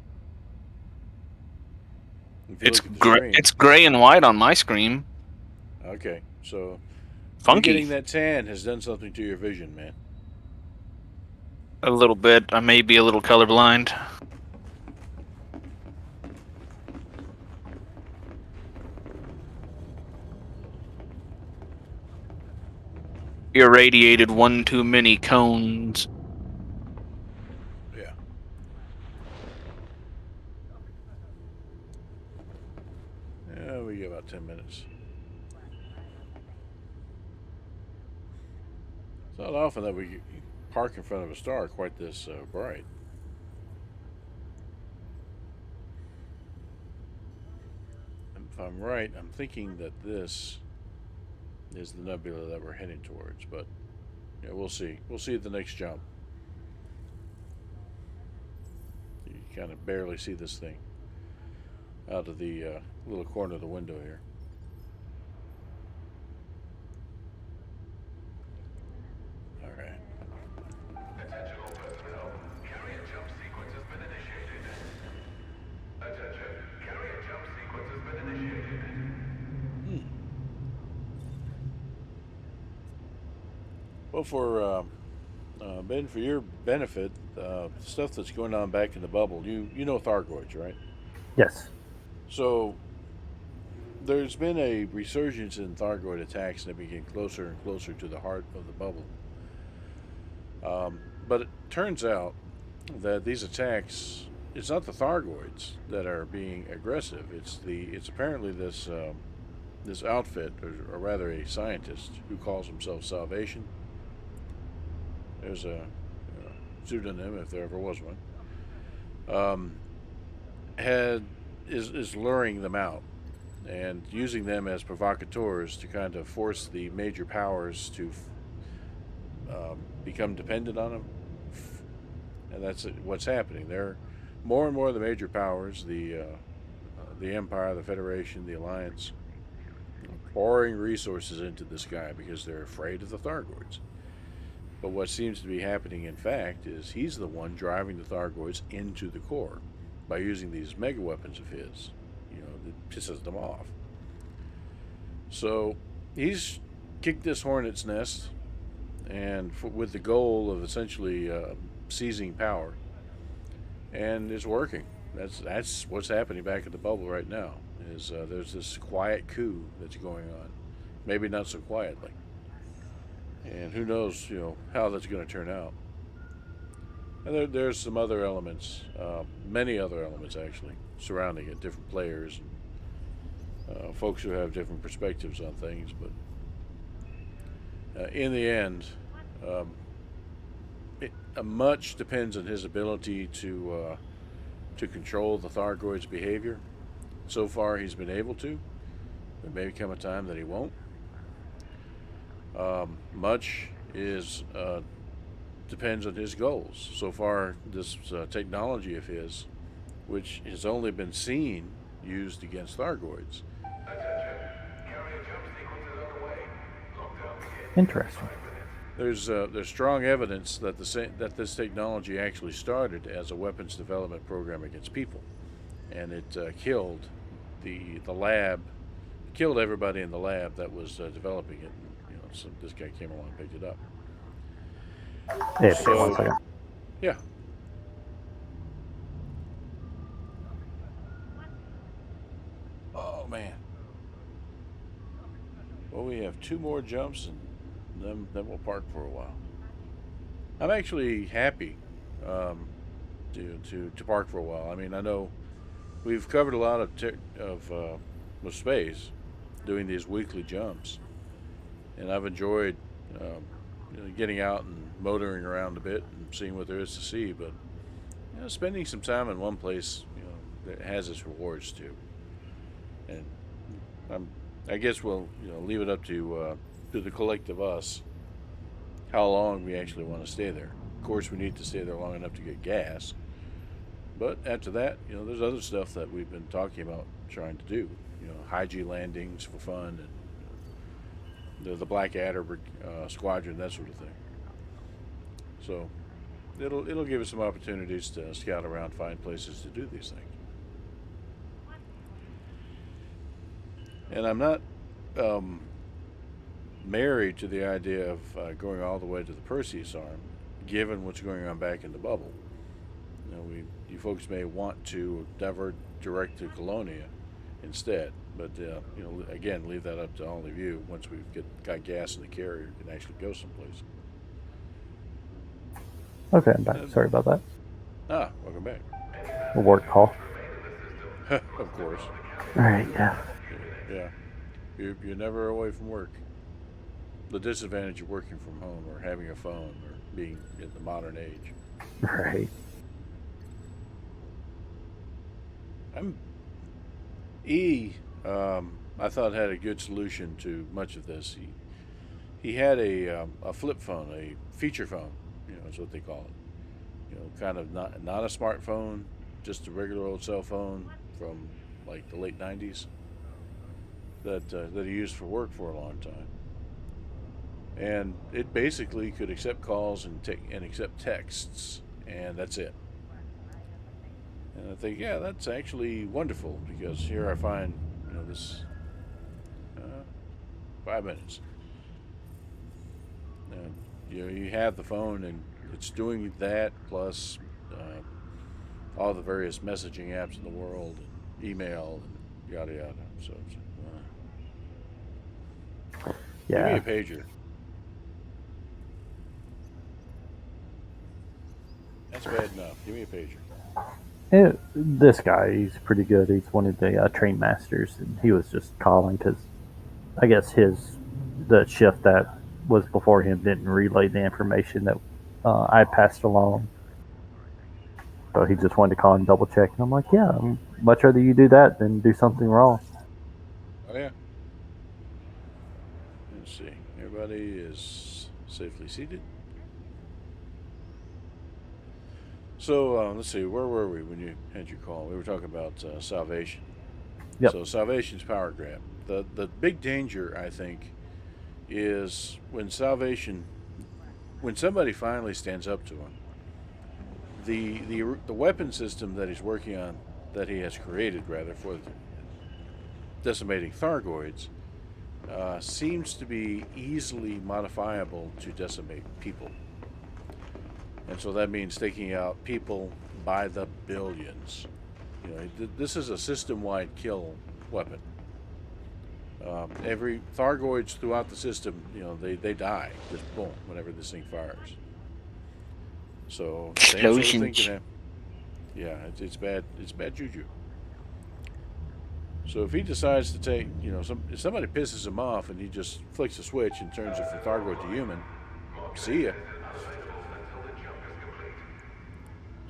If you It's look at the screen. It's gray and white on my screen. Okay, so you Funky. getting that tan has done something to your vision, man. A little bit. I may be a little colorblind. Irradiated one too many cones. Yeah. Yeah, we got about 10 minutes. It's not often that we park in front of a star quite this bright. If I'm right, I'm thinking that this is the nebula that we're heading towards, but yeah, we'll see. We'll see at the next jump. You kind of barely see this thing out of the little corner of the window here. All right. Attention all personnel. Carrier jump sequence has been initiated. Attention. Carrier jump sequence has been initiated. Well, for Ben, for your benefit, stuff that's going on back in the bubble, you know Thargoids, right? Yes. So there's been a resurgence in Thargoid attacks, and they begin closer and closer to the heart of the bubble. But it turns out that these attacks, it's not the Thargoids that are being aggressive. It's apparently this outfit, or rather a scientist who calls himself Salvation. There's a pseudonym, if there ever was one. Is luring them out and using them as provocateurs to kind of force the major powers to become dependent on them. And that's what's happening. They're more and more of the major powers, the Empire, the Federation, the Alliance, pouring resources into this guy because they're afraid of the Thargoids. But what seems to be happening, in fact, is he's the one driving the Thargoids into the core by using these mega weapons of his, that pisses them off. So he's kicked this hornet's nest, and with the goal of essentially seizing power, and it's working. That's what's happening back at the bubble right now. Is there's this quiet coup that's going on, maybe not so quietly, and who knows, how that's going to turn out. And there's some other elements, many other elements actually, surrounding it, different players, and folks who have different perspectives on things. But in the end, much depends on his ability to control the Thargoid's behavior. So far, he's been able to. There may come a time that he won't. Much depends on his goals. So far, this technology of his, which has only been seen used against Thargoids. Interesting. There's strong evidence that that this technology actually started as a weapons development program against people, and it killed the lab, killed everybody in the lab that was developing it. So this guy came along and picked it up. Yeah, so, 1 second. Yeah. Oh man. Well, we have 2 more jumps, and then we'll park for a while. I'm actually happy to park for a while. I mean, I know we've covered a lot of space doing these weekly jumps, and I've enjoyed getting out and motoring around a bit and seeing what there is to see. But spending some time in one place, that has its rewards too. And I guess we'll leave it up to the collective us how long we actually want to stay there. Of course, we need to stay there long enough to get gas. But after that, there's other stuff that we've been talking about trying to do. High-G landings for fun, and the Blackadder squadron, that sort of thing. So it'll give us some opportunities to scout around, find places to do these things. And I'm not married to the idea of going all the way to the Perseus arm, given what's going on back in the bubble. You folks may want to divert direct to Colonia instead, but again, leave that up to all of you. Once we've got gas in the carrier, we can actually go someplace. Okay, I'm back. Sorry about that. Welcome back. A work call. Of course. All right, yeah. Yeah. You're never away from work. The disadvantage of working from home, or having a phone, or being in the modern age. Right. I thought had a good solution to much of this. He had a flip phone, a feature phone, is what they call it. Kind of not a smartphone, just a regular old cell phone from like the late 90s that he used for work for a long time. And it basically could accept calls and accept texts, and that's it. And I think, yeah, that's actually wonderful, because here I find, this 5 minutes. And, you have the phone, and it's doing that, plus all the various messaging apps in the world, and email, and yada yada. So, yeah. Give me a pager. That's bad enough. Give me a pager. This guy, he's pretty good. He's one of the train masters, and he was just calling because I guess the shift that was before him didn't relay the information that I passed along. So he just wanted to call and double check, and I'm like, yeah, I'd much rather you do that than do something wrong. Oh yeah. Let's see. Everybody is safely seated. So let's see, where were we when you had your call? We were talking about salvation. Yep. So salvation's power grab. The big danger, I think, is when salvation when somebody finally stands up to him, the weapon system that he's working on, that he has created rather for decimating Thargoids, seems to be easily modifiable to decimate people. And so that means taking out people by the billions. This is a system-wide kill weapon. Every Thargoids throughout the system, they die just boom whenever this thing fires. So same sort of thing can happen. Yeah, it's bad. It's bad juju. So if he decides to take, if somebody pisses him off and he just flicks a switch and turns it from Thargoid to human, see ya.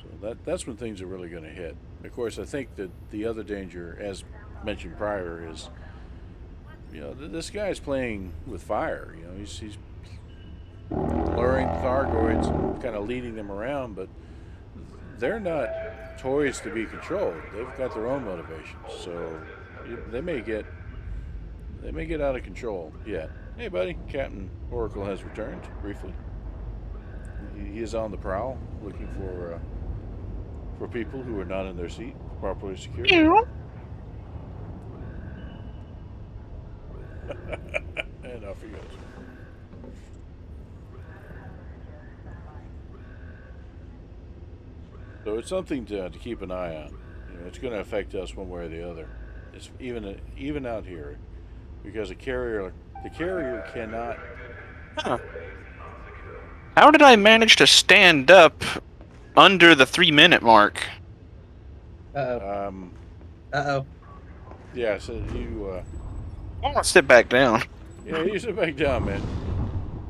So that's when things are really going to hit. Of course, I think that the other danger, as mentioned prior, is this guy's playing with fire. He's luring Thargoids and kind of leading them around, but they're not toys to be controlled. They've got their own motivations, so they may get out of control yet. Hey, buddy, Captain Oracle has returned briefly. He is on the prowl, looking for people who are not in their seat, properly secured. And off he goes. So it's something to keep an eye on. It's going to affect us one way or the other. It's even out here, because the carrier cannot. Huh. How did I manage to stand up under the 3-minute mark? Uh-oh. Yeah, so you. I want to sit back down. Yeah, you sit back down, man.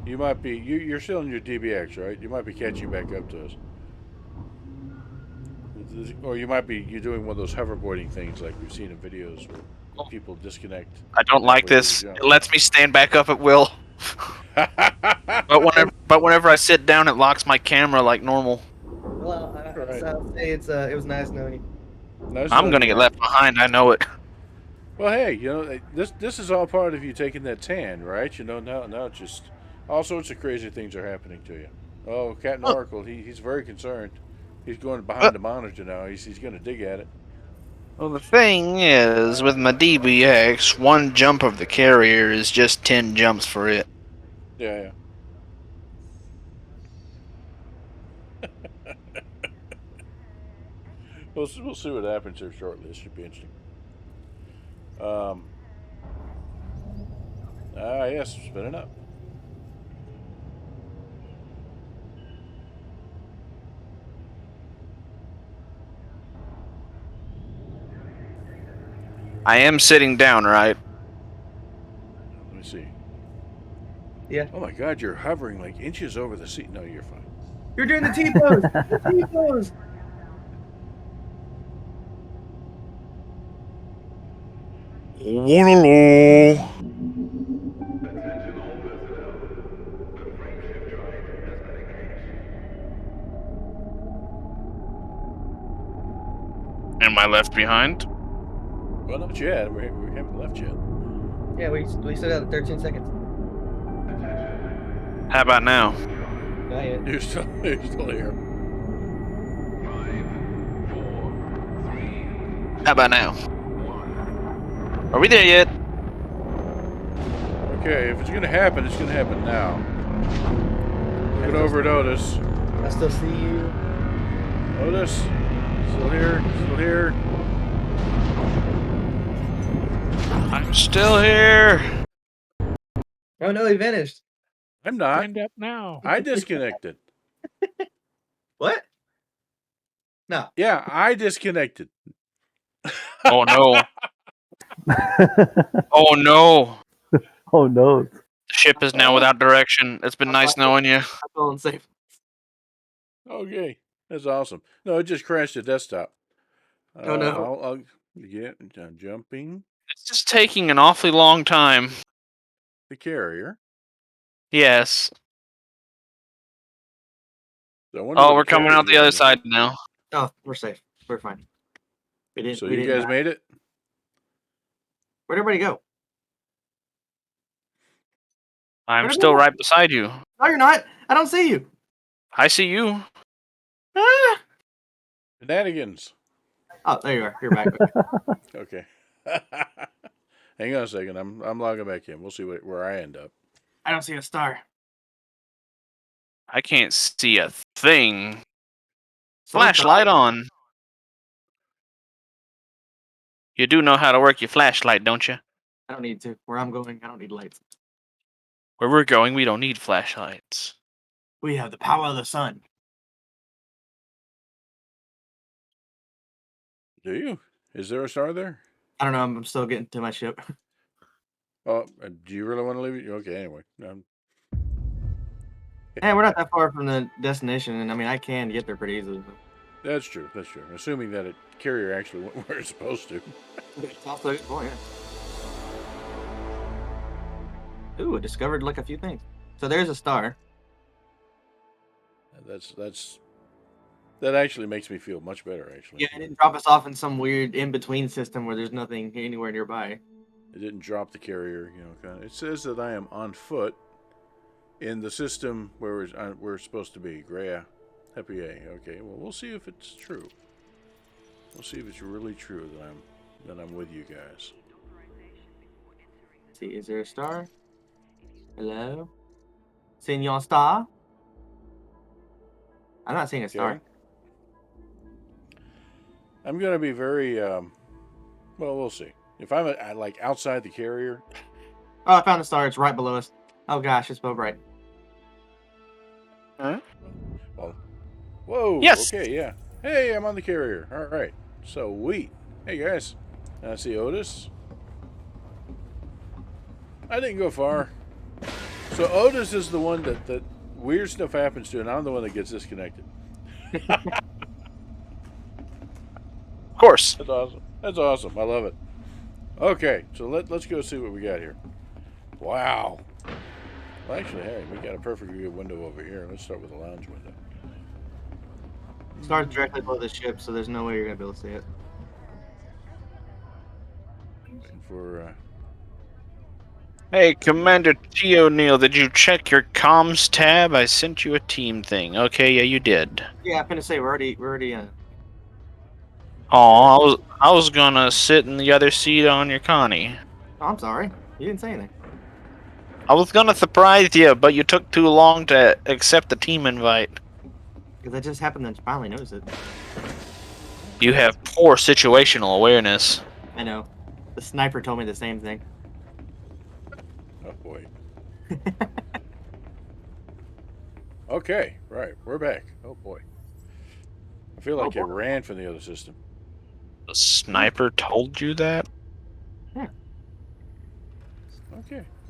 You might be. You're still in your DBX, right? You might be catching back up to us. Or you're doing one of those hoverboarding things like we've seen in videos where people disconnect. I don't like this. It lets me stand back up at will. but whenever I sit down, it locks my camera like normal. Well, I'll say it was nice knowing you. I'm gonna get left behind. I know it. Well, hey, this is all part of you taking that tan, right? Now it's just all sorts of crazy things are happening to you. Oh, Captain Oracle, he's very concerned. He's going behind the monitor now. He's going to dig at it. Well, the thing is, with my DBX, one jump of the carrier is just 10 jumps for it. Yeah. We'll see what happens here shortly. This should be interesting. Yes, spinning up. I am sitting down, right? Let me see. Yeah. Oh my God, you're hovering like inches over the seat. No, you're fine. You're doing the T-pose. The T-pose. Am I left behind? Well, not yet. We haven't left yet. Yeah, we still got 13 seconds. How about now? Not yet. You're still here. How about now? Are we there yet? Okay, if it's going to happen, it's going to happen now. Looking over at Otis. I still see you. Otis, still here? Still here? I'm still here. Oh no, he vanished. I'm not. Stand up now. I disconnected. What? No. Yeah, I disconnected. Oh no. Oh no. Oh no. The ship is now without direction. It's been nice knowing you. I'm feeling safe. Okay, that's awesome. No, it just crashed the desktop. Oh no. I'll get jumping It's just taking an awfully long time. the carrier. Yes. So I wonder Oh, what we're coming out the other carrier's side now. Oh, we're safe. We're fine. doing. So you guys made it? Where'd everybody go? I'm still right beside you. No, you're not. I don't see you. I see you. Ah! Shenanigans. Oh, there you are. You're back. Okay. Hang on a second. I'm logging back in. We'll see where I end up. I don't see a star. I can't see a thing. Someone Flashlight died. on. You do know how to work your flashlight, don't you? I don't need to. Where I'm going, I don't need lights. Where we're going, we don't need flashlights. We have the power of the sun. Do you? Is there a star there? I don't know. I'm still getting to my ship. Oh, do you really want to leave it? Okay, anyway. Hey, we're not that far from the destination, and I mean, I can get there pretty easily. That's true. That's true. Assuming that a carrier actually went where it's supposed to. Also a good point, yeah. Ooh, I discovered like a few things. So there's a star. That actually makes me feel much better. Actually, Yeah, it didn't drop us off in some weird in-between system where there's nothing anywhere nearby. it didn't drop the carrier. It says that I am on foot in the system where we're supposed to be. Greya, Happy A. Okay, well we'll see if it's true. We'll see if it's really true that I'm with you guys. Let's see, is there a star? Hello, Senor Star. I'm not seeing a star. Okay. I'm gonna be very well. We'll see. If I'm like outside the carrier. Oh, I found a star. It's right below us. Oh gosh, it's so bright. Huh? Well, whoa. Yes. Okay. Yeah. Hey, I'm on the carrier. All right. Sweet. Hey guys. I see Otis. I didn't go far. So Otis is the one that weird stuff happens to, and I'm the one that gets disconnected. Of course. That's awesome. That's awesome. I love it. Okay, so let's go see what we got here. Wow. Well, actually, hey, we got a perfectly good window over here. Let's start with the lounge window. Star's directly below the ship, so there's no way you're gonna be able to see it. Waiting for Hey, Commander T. O'Neill, did you check your comms tab? I sent you a team thing. Okay, yeah, you did. Yeah, I'm gonna say we're already Oh, I was gonna sit in the other seat on your Connie. Oh, I'm sorry. You didn't say anything. I was gonna surprise you, but you took too long to accept the team invite. Because I just happened to finally notice it. You have poor situational awareness. I know. The sniper told me the same thing. oh boy. Okay, right, we're back. Oh boy. I feel like Oh, it boy. ran from the other system. The sniper told you that? Okay,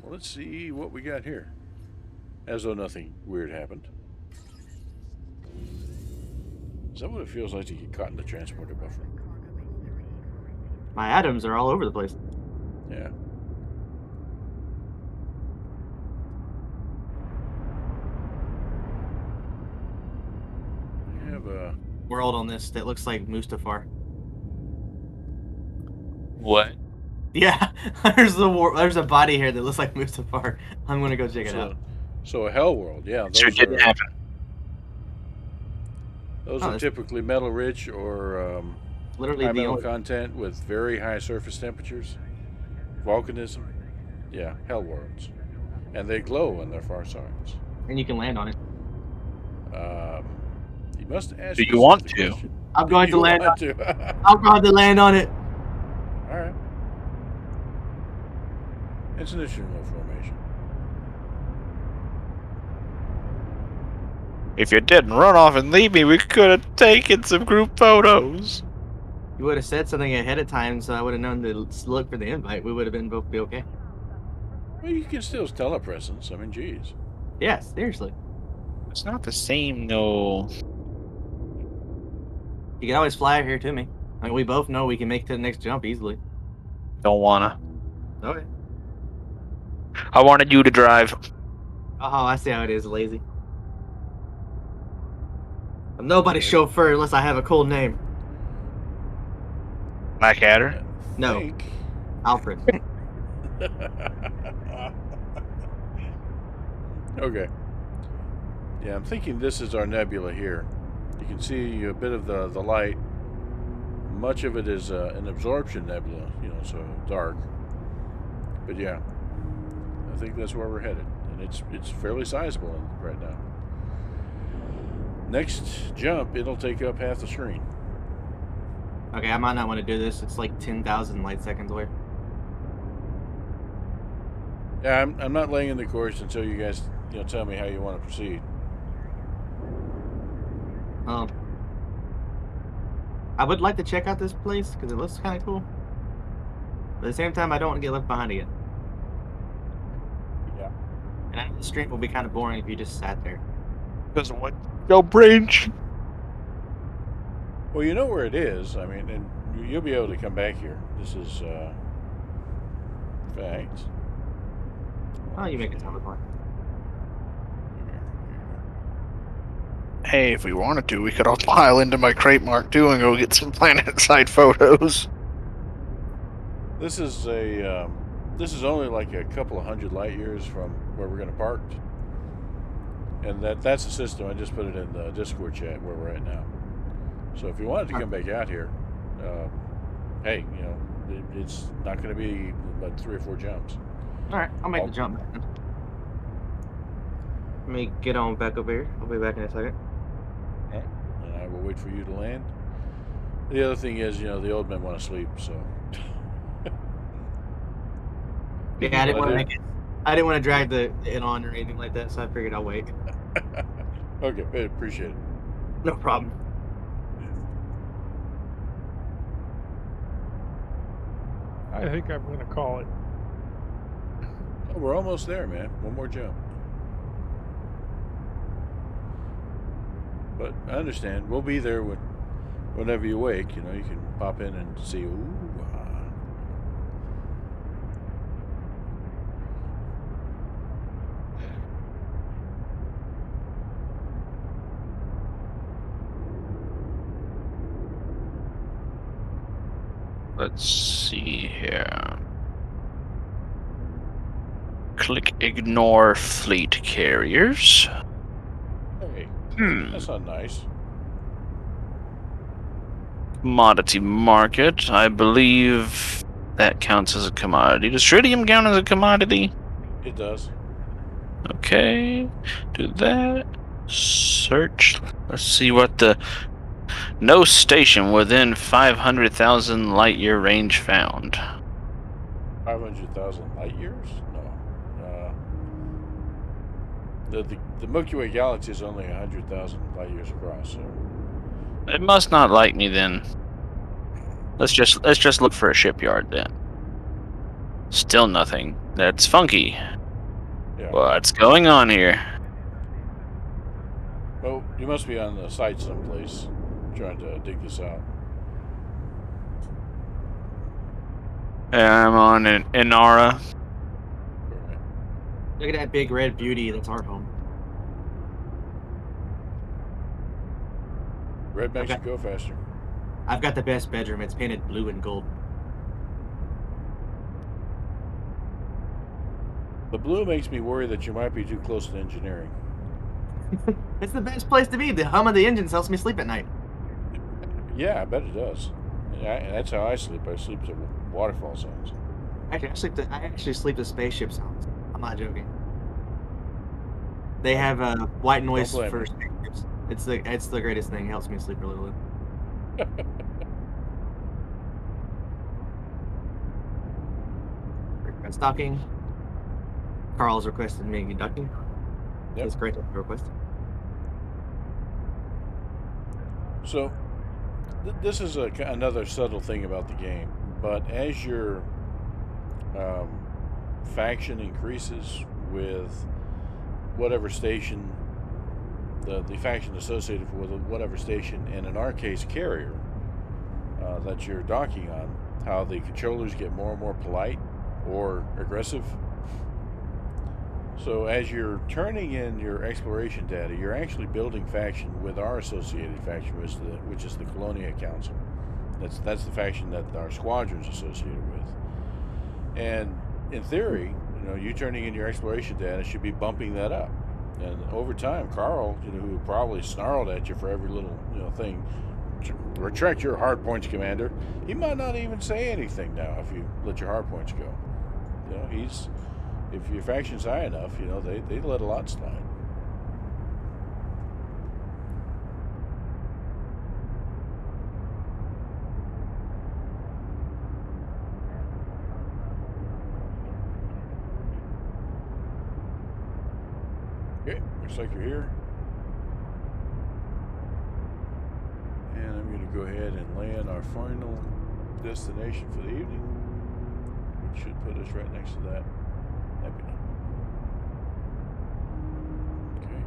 well let's see what we got here. As though nothing weird happened. Is that what it feels like to get caught in the transporter buffer? My atoms are all over the place. Yeah. We have a World on this that looks like Mustafar. What? Yeah, there's a body here that looks like Mustafar. I'm gonna go check it out. So a hell world, yeah. Sure didn't happen. Those Oh, are typically metal rich or Literally high the metal only. content with very high surface temperatures. Volcanism. Yeah, hell worlds. And they glow on their far sides. And you can land on it. You must ask Do you yourself want the to? question, I'm do going to you land. want to? I'm going to land on it. All right. It's an instrumental formation. If you didn't run off and leave me, we could have taken some group photos. You would have said something ahead of time, so I would have known to look for the invite. We would have been both be okay. Well, you can still telepresence. I mean, geez. Yeah, seriously. It's not the same, no. You can always fly here to me. I mean, we both know we can make it to the next jump easily. Don't wanna. Okay. I wanted you to drive. Oh, I see how it is, lazy. I'm nobody's chauffeur unless I have a cool name. Blackadder? No. Think. Alfred. Okay. Yeah, I'm thinking this is our nebula here. You can see a bit of the light. Much of it is an absorption nebula, so dark. But yeah, I think that's where we're headed, and it's fairly sizable right now. Next jump, it'll take up half the screen. Okay, I might not want to do this. It's like 10,000 light seconds away. Yeah, I'm not laying in the course until you guys tell me how you want to proceed. I would like to check out this place because it looks kind of cool. But at the same time, I don't want to get left behind again. Yeah. And I know the stream will be kind of boring if you just sat there. Because of what? Go bridge. Well, you know where it is. I mean, and you'll be able to come back here. This is fact. Oh, you make it sound fun. Hey, if we wanted to, we could all pile into my crate Mark II and go get some planet-side photos. This is only like a couple of hundred light years from where we're going to park, and that's the system. I just put it in the Discord chat where we're at now. So if you wanted to come back out here, hey, it's not going to be but 3 or 4 jumps. All right, I'll make the jump. Let me get on back over here. I'll be back in a second. All right, and I will wait for you to land. The other thing is, the old men want to sleep, so. Yeah, I didn't want to drag it on or anything like that, so I figured I'll wait. Okay, appreciate it. No problem. I think I'm going to call it. Oh, we're almost there, man. One more jump. But I understand. We'll be there whenever you wake. You can pop in and see. Ooh. Let's see here. Click ignore fleet carriers. Hey, that's not nice. Commodity market. I believe that counts as a commodity. Does tritium count as a commodity? It does. Okay. Do that. Search. Let's see what the... No station within 500,000 light year range found. 500,000 light years? No. The Milky Way galaxy is only 100,000 light years across. So. It must not like me then. Let's just look for a shipyard then. Still nothing. That's funky. Yeah. What's going on here? Well, you must be on the site someplace trying to dig this out. I'm on Inara. Right. Look at that big red beauty. That's our home. Red makes you go faster. I've got the best bedroom. It's painted blue and gold. The blue makes me worry that you might be too close to engineering. It's the best place to be. The hum of the engines helps me sleep at night. Yeah, I bet it does. That's how I sleep. I sleep to waterfall sounds. Actually, I actually sleep to spaceship sounds. I'm not joking. They have white noise Don't blame for me. spaceships. It's the greatest thing. It helps me sleep really well. Stocking. Carl's requested me ducking. Yep. That's great request. So, this is another subtle thing about the game. But as your faction increases with whatever station, the faction associated with whatever station, and in our case, carrier, that you're docking on, how the controllers get more and more polite or aggressive. So as you're turning in your exploration data, you're actually building faction with our associated faction, which is the Colonia Council. That's the faction that our squadron's associated with. And in theory, you turning in your exploration data should be bumping that up. And over time, Carl, who probably snarled at you for every little thing, retract your hard points, Commander. He might not even say anything now if you let your hard points go. If your faction's high enough, they let a lot slide. Okay, looks like you're here. And I'm going to go ahead and land our final destination for the evening, which should put us right next to that nebula. Okay.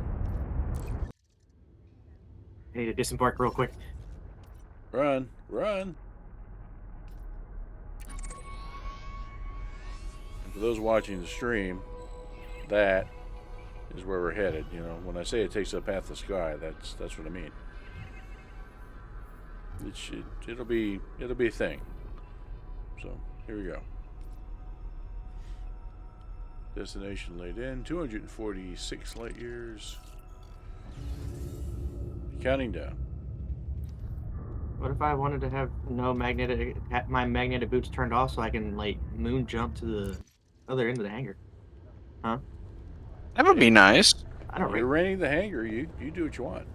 I need to disembark real quick. Run, run. And for those watching the stream, that is where we're headed. When I say it takes up half the sky, that's what I mean. It'll be a thing. So here we go. Destination laid in 246 light years. Counting down. What if I wanted to have my magnetic boots turned off so I can moon jump to the other end of the hangar? Huh? That would be nice. I don't. You're renting the hangar. You do what you want.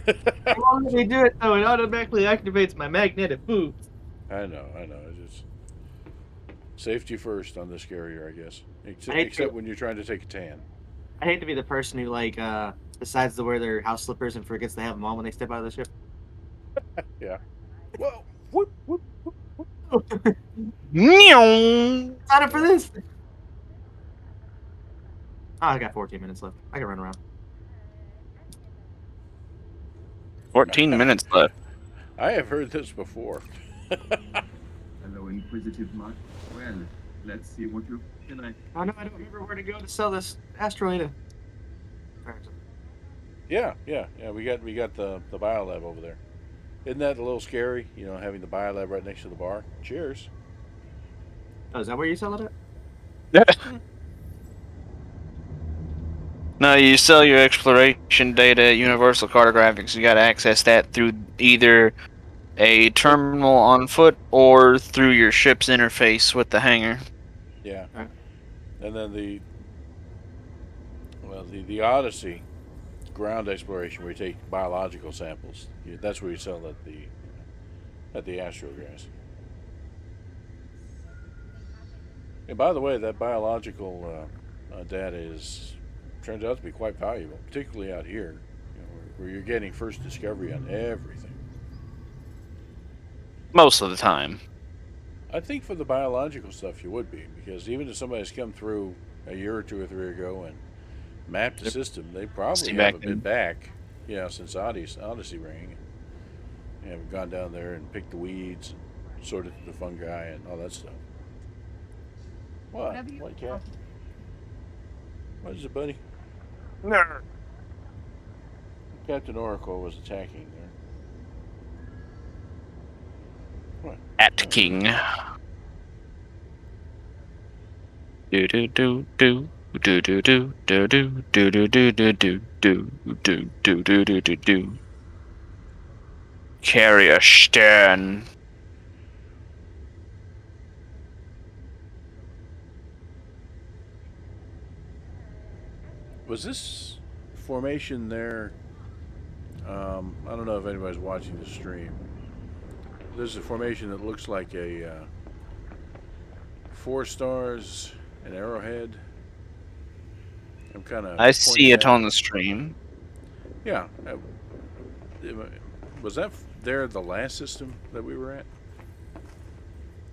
As long as they do it, though, it automatically activates my magnetic boots. I know. It's just safety first on this carrier, I guess. Except when you're trying to take a tan. I hate to be the person who decides to wear their house slippers and forgets to have them on when they step out of the ship. Yeah. Whoa! Whoop, whoop, whoop, whoop. Sign up for this. Oh, I got 14 minutes left. I can run around. 14 minutes left. I have heard this before. Hello, Inquisitive Mark. Well, let's see what you tonight. Oh no, I don't remember where to go to sell this asteroid. Yeah. We got the biolab over there. Isn't that a little scary? Having the biolab right next to the bar. Cheers. Oh, is that where you sell it at? No, you sell your exploration data at Universal Cartographics. You got to access that through either a terminal on foot or through your ship's interface with the hangar. Yeah. And then the Odyssey ground exploration, where you take biological samples. That's where you sell at the Astrogas. And by the way, that biological data turns out to be quite valuable, particularly out here, where you're getting first discovery on everything. Most of the time. I think for the biological stuff you would be, because even if somebody's come through a year or two or three ago and mapped the system, they probably haven't been back, since Odyssey ring. And have gone down there and picked the weeds and sorted the fungi and all that stuff. What? What, cat? What is it, buddy? No. Captain Oracle was attacking there. What? At King. Do do do do do do do do do do do do do do do do do do do do. Carrier stern. Was this formation there? I don't know if anybody's watching the stream. There's a formation that looks like a 4 stars, an arrowhead. I'm kind of. I see it on the stream. Yeah. Was that there the last system that we were at?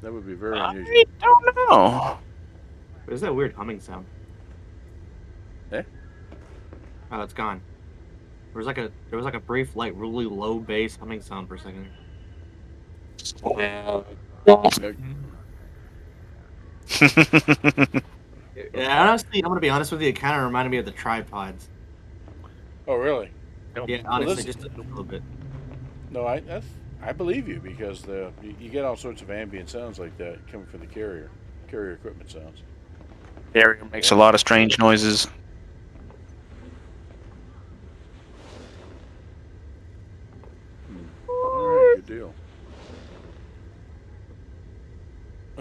That would be very unusual. I don't know. What is that weird humming sound? Eh? Oh, it's gone. There was like a brief, really low bass humming sound for a second. Yeah, honestly, I'm gonna be honest with you. It kind of reminded me of the tripods. Oh, really? Yeah, honestly, just a little bit. No, I believe you, because you get all sorts of ambient sounds like that coming from the carrier equipment sounds. Carrier makes a lot of strange noises.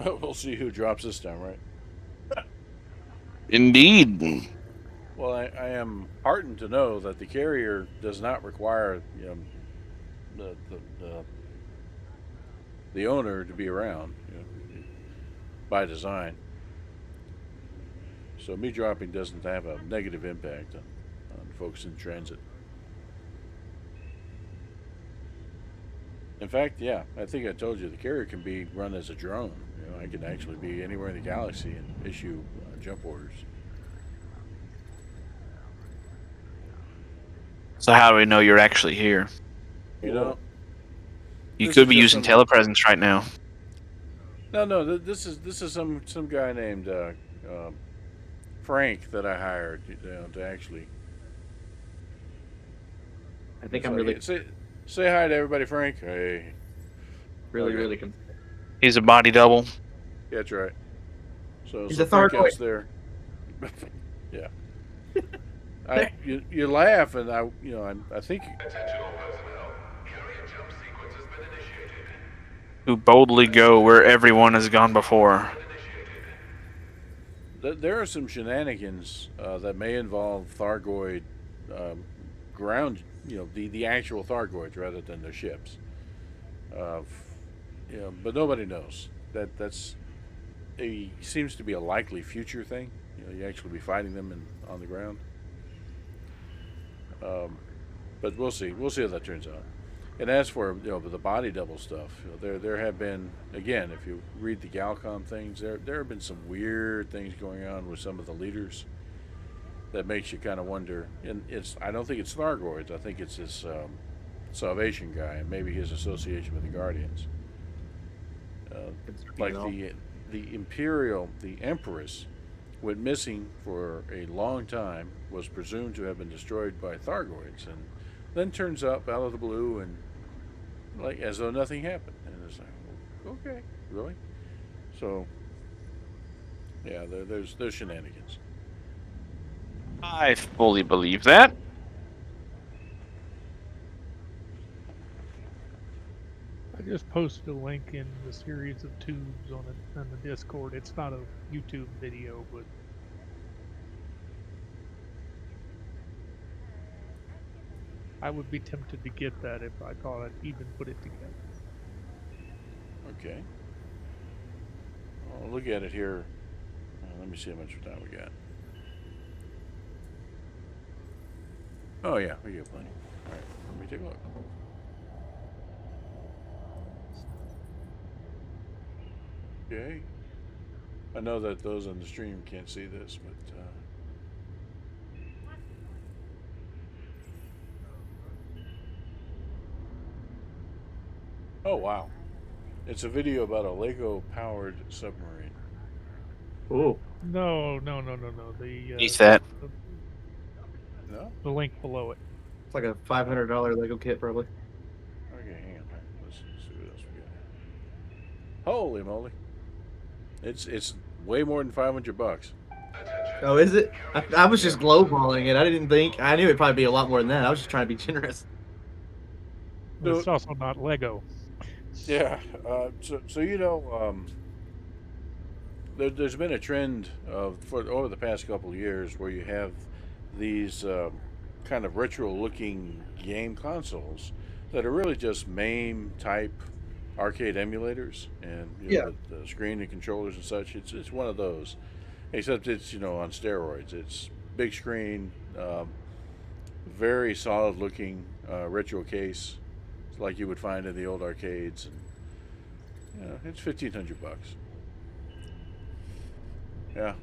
We'll see who drops this time, right? Indeed. Well, I am heartened to know that the carrier does not require the owner to be around, by design. So me dropping doesn't have a negative impact on folks in transit. In fact, yeah, I think I told you the carrier can be run as a drone. I can actually be anywhere in the galaxy and issue jump orders. So how do we know you're actually here? You know, You this could is be just using some- telepresence right now. No. This is some guy named Frank that I hired to actually. I think So, I'm really, yeah, say hi to everybody, Frank. Hey. really, Okay. really concerned. He's a body double. Yeah, that's right. So He's so a Frank Thargoid. out's there. Yeah. You laugh, and I think Attention all personnel. Carrier jump sequence has been initiated. Who boldly go where everyone has gone before. there are some shenanigans that may involve Thargoid ground, the actual Thargoids rather than their ships. But nobody knows. That's seems to be a likely future thing. You actually be fighting them on the ground. But we'll see. We'll see how that turns out. And as for the body double stuff, there have been, again, if you read the Galcom things, there have been some weird things going on with some of the leaders that makes you kind of wonder. And I don't think it's Thargoids. I think it's this Salvation guy and maybe his association with the Guardians. Like the Empress went missing for a long time, was presumed to have been destroyed by Thargoids, and then turns up out of the blue and like as though nothing happened. And it's like, okay, really? So yeah, there's shenanigans. I fully believe that. I just posted a link in the series of tubes on the Discord. It's not a YouTube video, but I would be tempted to get that if I thought I'd even put it together. Okay. I'll look at it here. Let me see how much time we got. Oh yeah, we got plenty. All right, let me take a look. Okay. I know that those on the stream can't see this, but oh wow, it's a video about a Lego-powered submarine. Ooh. No. The He's that. No? the link below it. It's like a $500 Lego kit, probably. Okay, hang on. Let's see what else we got. Holy moly! It's way more than $500. Oh, is it? I was just glowballing it. I didn't think. I knew it'd probably be a lot more than that. I was just trying to be generous. But it's also not Lego. Yeah. So there's been a trend for over the past couple of years where you have these kind of retro-looking game consoles that are really just MAME type arcade emulators, and the screen and controllers and such. It's one of those, except it's on steroids. It's big screen, very solid-looking retro case, like you would find in the old arcades, and it's $1,500. Yeah.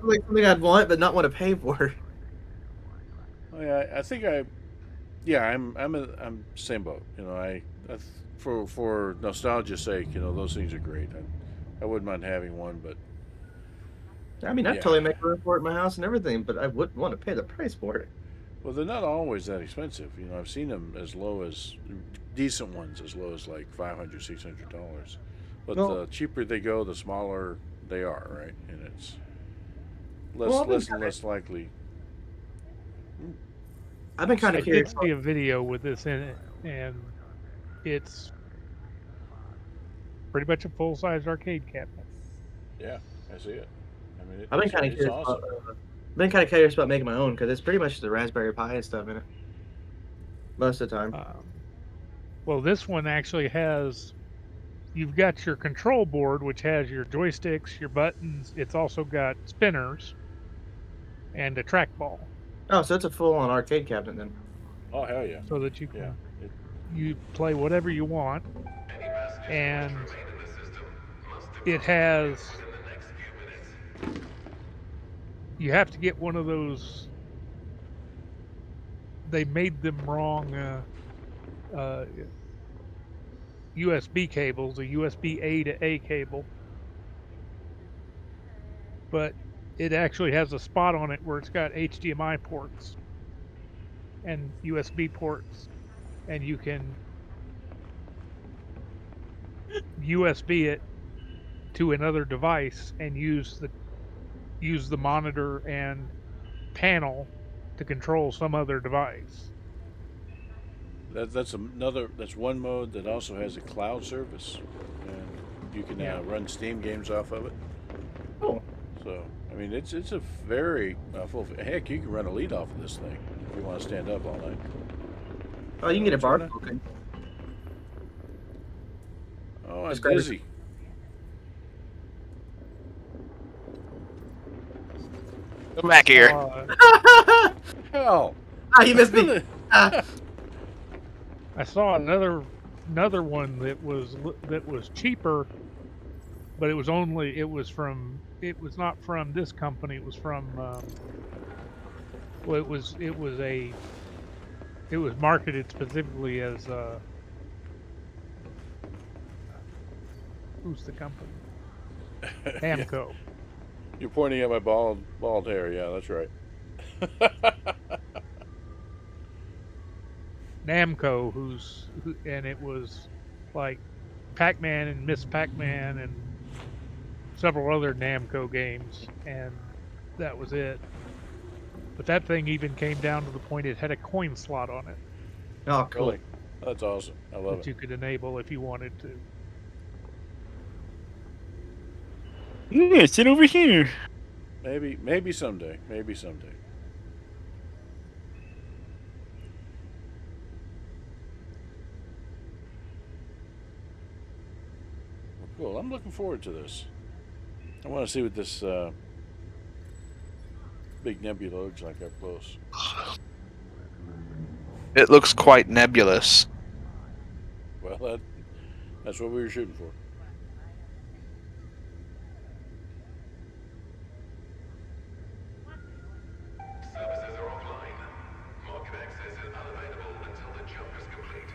Like something I'd want, but not want to pay for. I think I'm same boat. For nostalgia's sake, those things are great. I wouldn't mind having one, but I mean, I'd totally make room for it in my house and everything, but I wouldn't want to pay the price for it. well, they're not always that expensive. I've seen them as low as decent ones as low as like $500, $600. But the cheaper they go, the smaller they are, right? And it's less and less likely. I've been kind I of did curious. see a video with this in it, and it's pretty much a full-size arcade cabinet. Yeah, I see it. I mean, I've been kind of it's curious awesome. about making my own because it's pretty much the Raspberry Pi and stuff in it most of the time. Well, this one actually has. You've got your control board, which has your joysticks, your buttons. It's also got spinners and a trackball. Oh, so it's a full-on arcade cabinet then. Oh, hell yeah. So that you can Yeah. you play whatever you want, and it has. You have to get one of those. They made them wrong. USB cables, a USB A to A cable, but it actually has a spot on it where it's got HDMI ports and USB ports, and you can USB it to another device and use the monitor and panel to control some other device. That's one mode that also has a cloud service, and you can run Steam games off of it. Oh. So I mean, it's a very full. Heck, you can run Elite off of this thing if you want to stand up all night. Oh, you can get a bar. Okay. Okay. Oh, I'm dizzy. Come back here. Hell. Ah, you missed me. I saw another one that was cheaper, but it was not from this company. It was from it was marketed specifically as who's the company? Namco. Yeah. You're pointing at my bald hair. Yeah, that's right. Namco, and it was like Pac-Man and Miss Pac-Man and several other Namco games, and that was it. But that thing even came down to the point it had a coin slot on it. Oh, cool. Really? That's awesome. I love it. That you could enable if you wanted to. Yeah, sit over here. Maybe someday. Maybe someday. Well, cool. I'm looking forward to this. I want to see what this big nebula looks like up close. It looks quite nebulous. Well, that's what we were shooting for. Services are offline. Market access is unavailable until the jump is complete.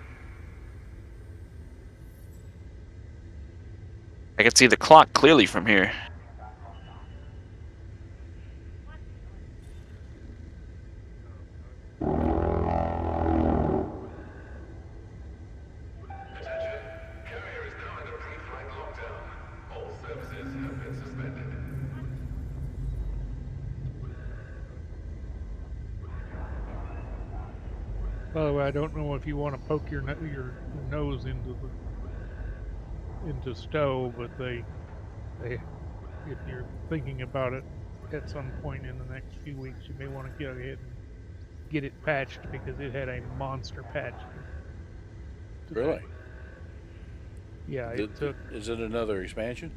I can see the clock clearly from here. Attention. Carrier is now under pre-flight lockdown. All services have been suspended. By the way, I don't know if you want to poke your nose into Stowe, but they if you're thinking about it at some point in the next few weeks, you may want to go ahead and get it patched because it had a monster patch. Really? Yeah, it took. Is it another expansion?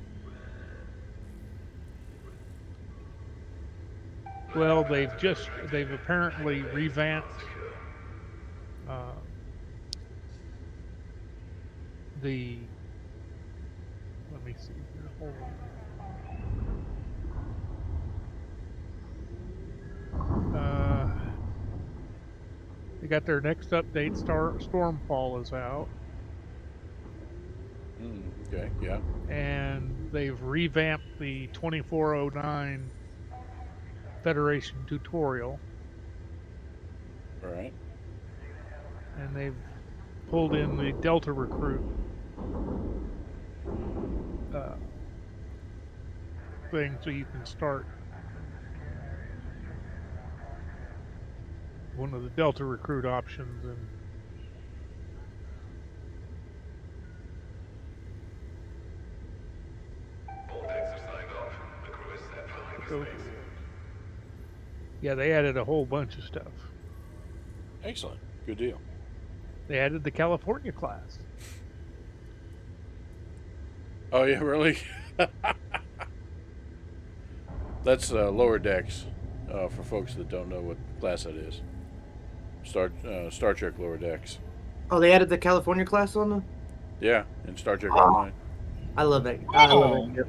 Well, they've apparently revamped the. Let me see here. Hold on. They got their next update. Stormfall is out. Okay, yeah. And they've revamped the 2409 Federation tutorial. All right. And they've pulled in the Delta Recruit thing so you can start one of the Delta Recruit options, and So, yeah, they added a whole bunch of stuff. Excellent. Good deal. They added the California class. Oh yeah, really? That's lower decks for folks that don't know what class that is. Star Trek lower decks. Oh, they added the California class on the. Yeah, in Star Trek Online. I love that. I love Oh. it.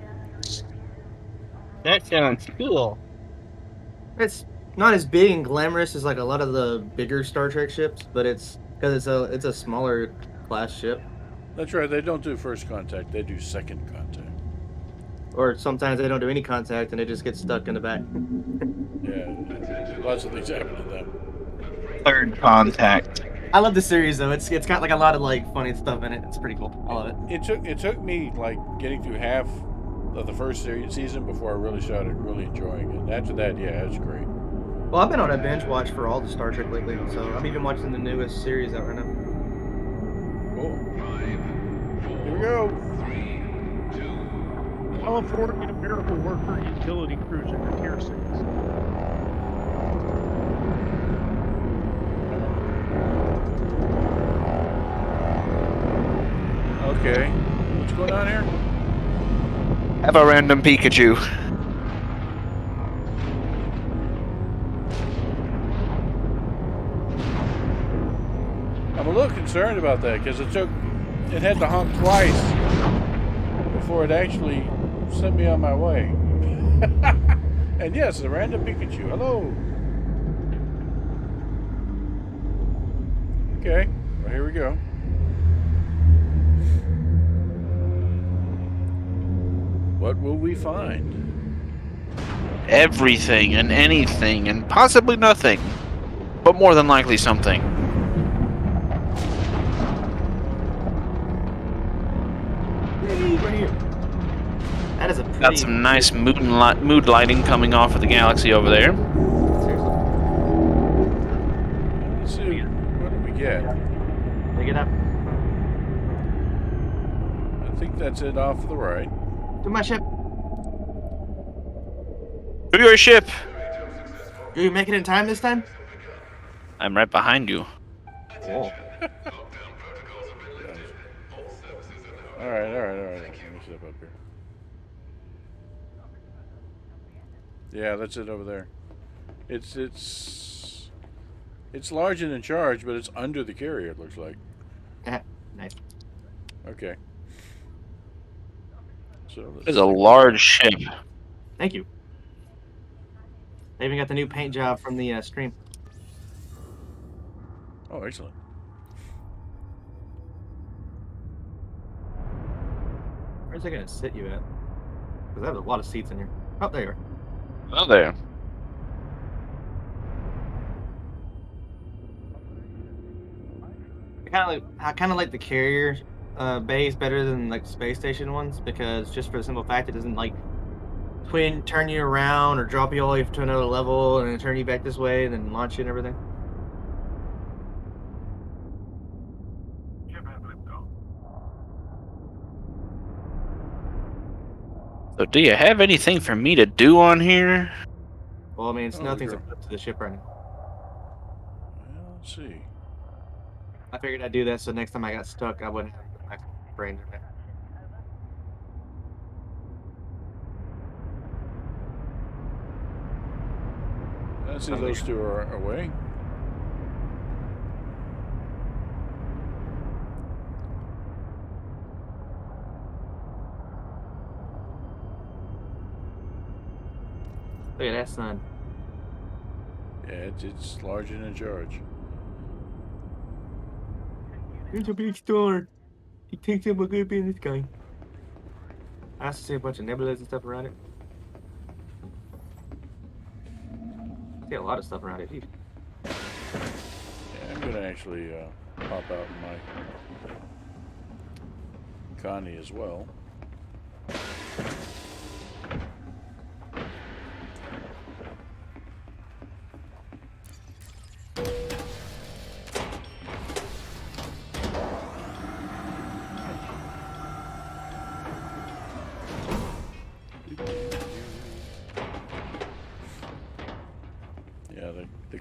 That sounds cool. It's not as big and glamorous as like a lot of the bigger Star Trek ships, but it's because it's a smaller class ship. That's right. They don't do first contact. They do second contact. Or sometimes they don't do any contact and it just gets stuck in the back. Yeah, lots of things happen to them. Third contact. I love the series though. It's got like a lot of like funny stuff in it. It's pretty cool. I love it. It took me like getting through half of the first season before I really started really enjoying it. And after that, yeah, it's great. Well, I've been on a binge watch for all the Star Trek lately, so I'm even watching the newest series out right now. Cool. Here we go. California Miracle Worker Utility Cruiser Tier 6. Okay. What's going on here? Have a random Pikachu. I'm a little concerned about that because it had to honk twice before it actually sent me on my way. And yes, a random Pikachu. Hello. Okay, well, here we go. What will we find? Everything and anything and possibly nothing. But more than likely something. Right here. That is a pretty. Got some nice mood lighting coming off of the galaxy over there. Seriously. Let's see. What do we get? Pick it up. I think that's it off to the right. To my ship. To your ship. Do you make it in time this time? I'm right behind you. Cool. All right. Let me step up here. Yeah, that's it over there. It's large and in charge, but it's under the carrier. It looks like. Nice. Okay. So It's a large ship. Thank you. They even got the new paint job from the stream. Oh, excellent. Where's it gonna sit you at? Because I have a lot of seats in here. Oh, there you are. Oh, there. I kind of like the carrier bays better than like space station ones because just for the simple fact it doesn't like turn you around or drop you all the way to another level and then turn you back this way and then launch you and everything. So do you have anything for me to do on here? Well, I mean, nothing's girl. equipped to the ship right now. Well, let's see. I figured I'd do that so next time I got stuck, I wouldn't have my brain in there. Let's see, those two are away. Look at that sun. Yeah, it's large and in charge. There's a big star. He thinks it will go be in the sky. I also see a bunch of nebulas and stuff around it. I see a lot of stuff around it. Geez. Yeah, I'm gonna actually pop out my Connie as well.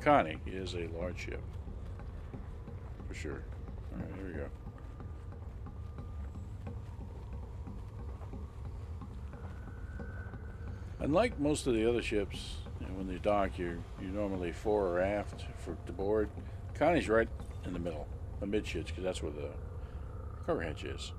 Connie is a large ship. For sure. Alright, here we go. Unlike most of the other ships, when they dock, you're normally fore or aft to board. Connie's right in the middle, amidships, because that's where the cover hatch is.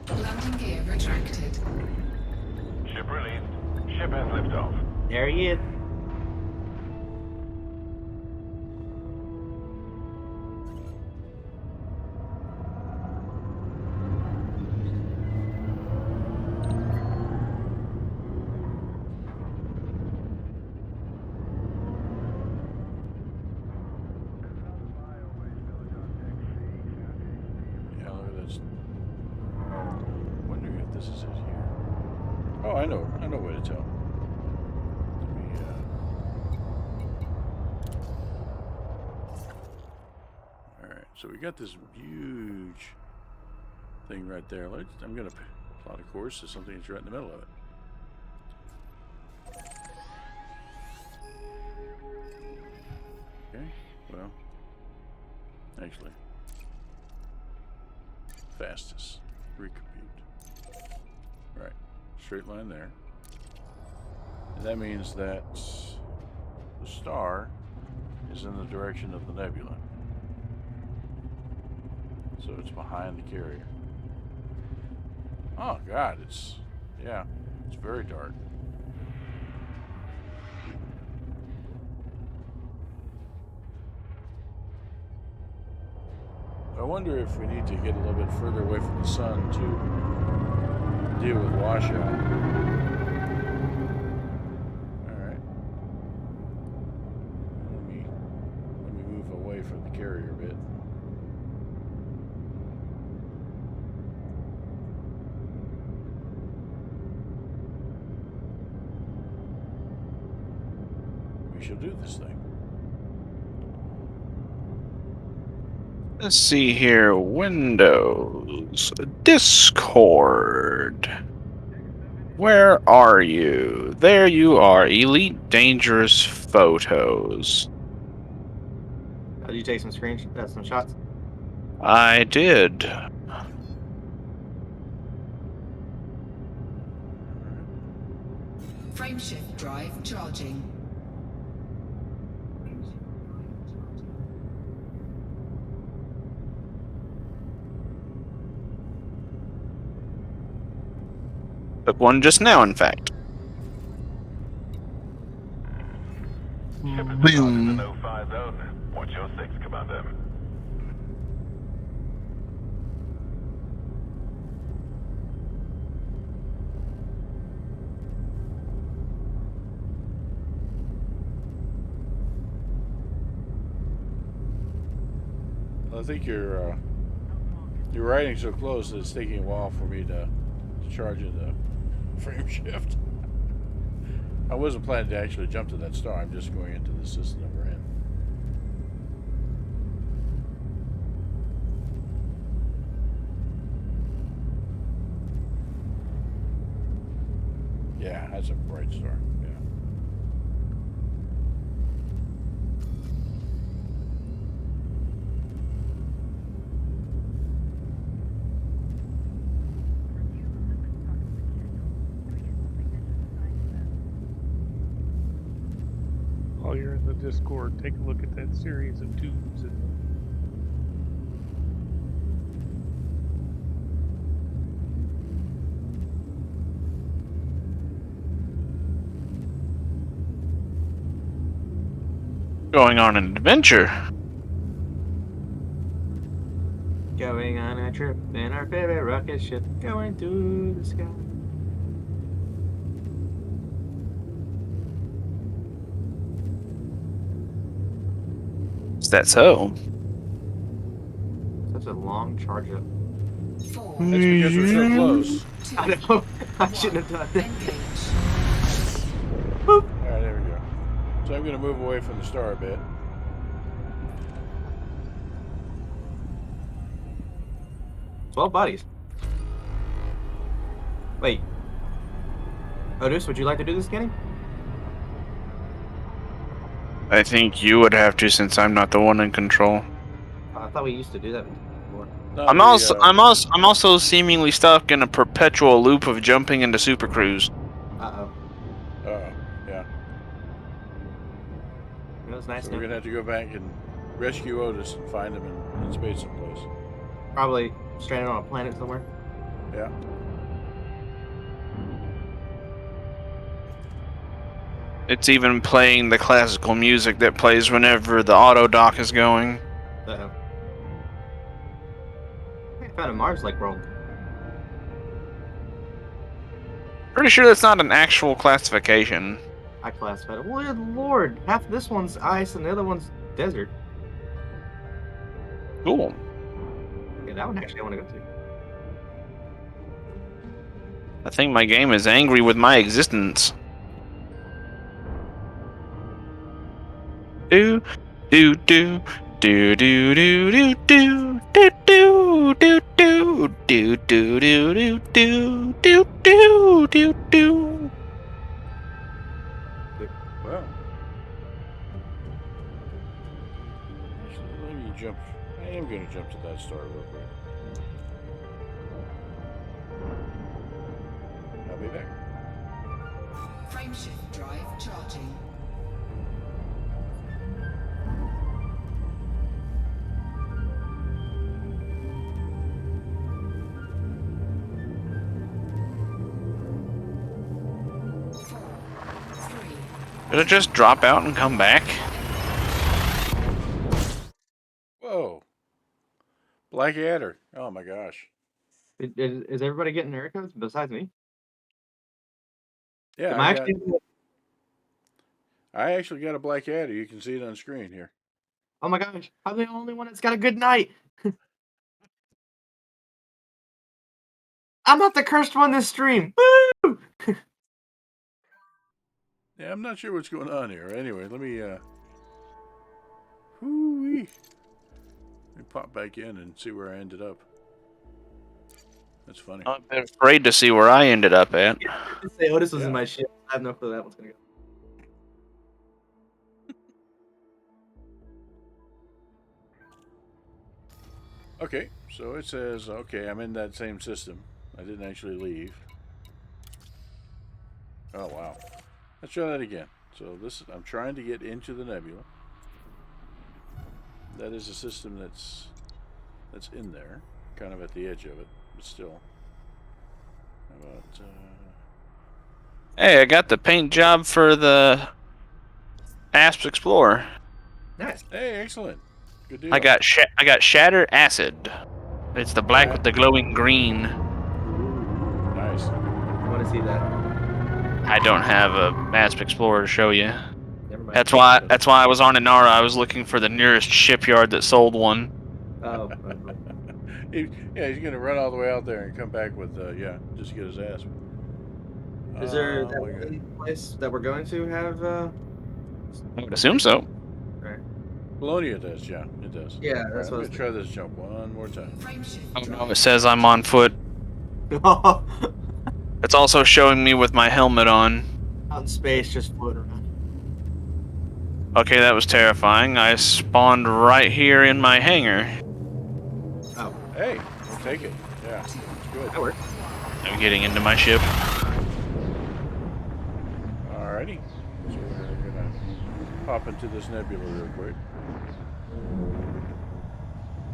Landing gear retracted. Ship released. Ship has liftoff. There he is. Yeah, look at this. Wondering if this is it here. Oh, I know where to tell. Alright, so we got this huge thing right there. I'm going to plot a course to something that's right in the middle of it. Okay, well, actually, fastest recompute. Right, straight line there. And that means that the star is in the direction of the nebula. So it's behind the carrier. Oh God, it's very dark. I wonder if we need to get a little bit further away from the sun to deal with washout. Alright. Let me move away from the carrier a bit. We shall do this thing. Let's see here. Windows. Discord. Where are you? There you are. Elite Dangerous Photos. Did you take some some shots? I did. Frameshift drive charging. Took one just now, in fact. Ship is departed in the no-fire zone. Watch your six, Commander. I think you're riding so close that it's taking a while for me to charge in the frame shift. I wasn't planning to actually jump to that star. I'm just going into the system that we're in. Yeah, that's a bright star. Yeah. While you're in the Discord, take a look at that series of tubes and Going on an adventure. Going on a trip in our favorite rocket ship, going through the sky. Is that so? Such a long charge up. 4, That's because we're so close. 2, I know. I shouldn't have done it. engage. Alright, there we go. So I'm going to move away from the star a bit. Twelve bodies. Wait. Otis, would you like to do this, Kenny? I think you would have to, since I'm not the one in control. I thought we used to do that before. No, I'm also seemingly stuck in a perpetual loop of jumping into Super Cruise. Uh-oh. Yeah. It was nice. So we're going to have to go back and rescue Otis and find him in space someplace. Probably stranded on a planet somewhere. Yeah. It's even playing the classical music that plays whenever the auto dock is going. Uh-oh. I found a Mars-like world. Pretty sure that's not an actual classification. I classified it. Well, good lord. Half of this one's ice and the other one's desert. Cool. Yeah, that one actually I want to go to. I think my game is angry with my existence. Do do do do do do do do do do do do do do do do do do do do. Well. Actually, let me jump. I am going to jump to that star real quick. I'll be back. Frameshift drive charging. Did it just drop out and come back? Whoa. Black Adder. Oh my gosh. Is everybody getting haircuts besides me? Yeah, Am I actually got a Black Adder. You can see it on screen here. Oh my gosh, I'm the only one that's got a good night. I'm not the cursed one this stream. Woo! Yeah, I'm not sure what's going on here. Anyway, let me let me pop back in and see where I ended up. That's funny. I'm afraid to see where I ended up at. Say Otis was in my ship. I have no clue that one's gonna go. Okay, so it says, okay, I'm in that same system. I didn't actually leave. Oh, wow. Let's try that again. So I'm trying to get into the nebula. That is a system that's in there, kind of at the edge of it, but still. How about, Hey, I got the paint job for the Asp Explorer. Nice. Hey, excellent. Good deal. I got Shatter Acid. It's the black with the glowing green. Nice. I want to see that. I don't have a Asp Explorer to show you. Never mind. That's why I was on Inara. I was looking for the nearest shipyard that sold one. Oh. He's gonna run all the way out there and come back with just get his ass. Is there that one place that we're going to have? I would assume so. Right. Bologna does, yeah, it does. Yeah, that's I'm what I gonna was try this jump one more time. Oh no, it says I'm on foot. It's also showing me with my helmet on. Out in space, just floating around. Okay, that was terrifying. I spawned right here in my hangar. Oh. Hey, we'll take it. Yeah, it's good. That worked. I'm getting into my ship. Alrighty. So we're gonna pop into this nebula real quick.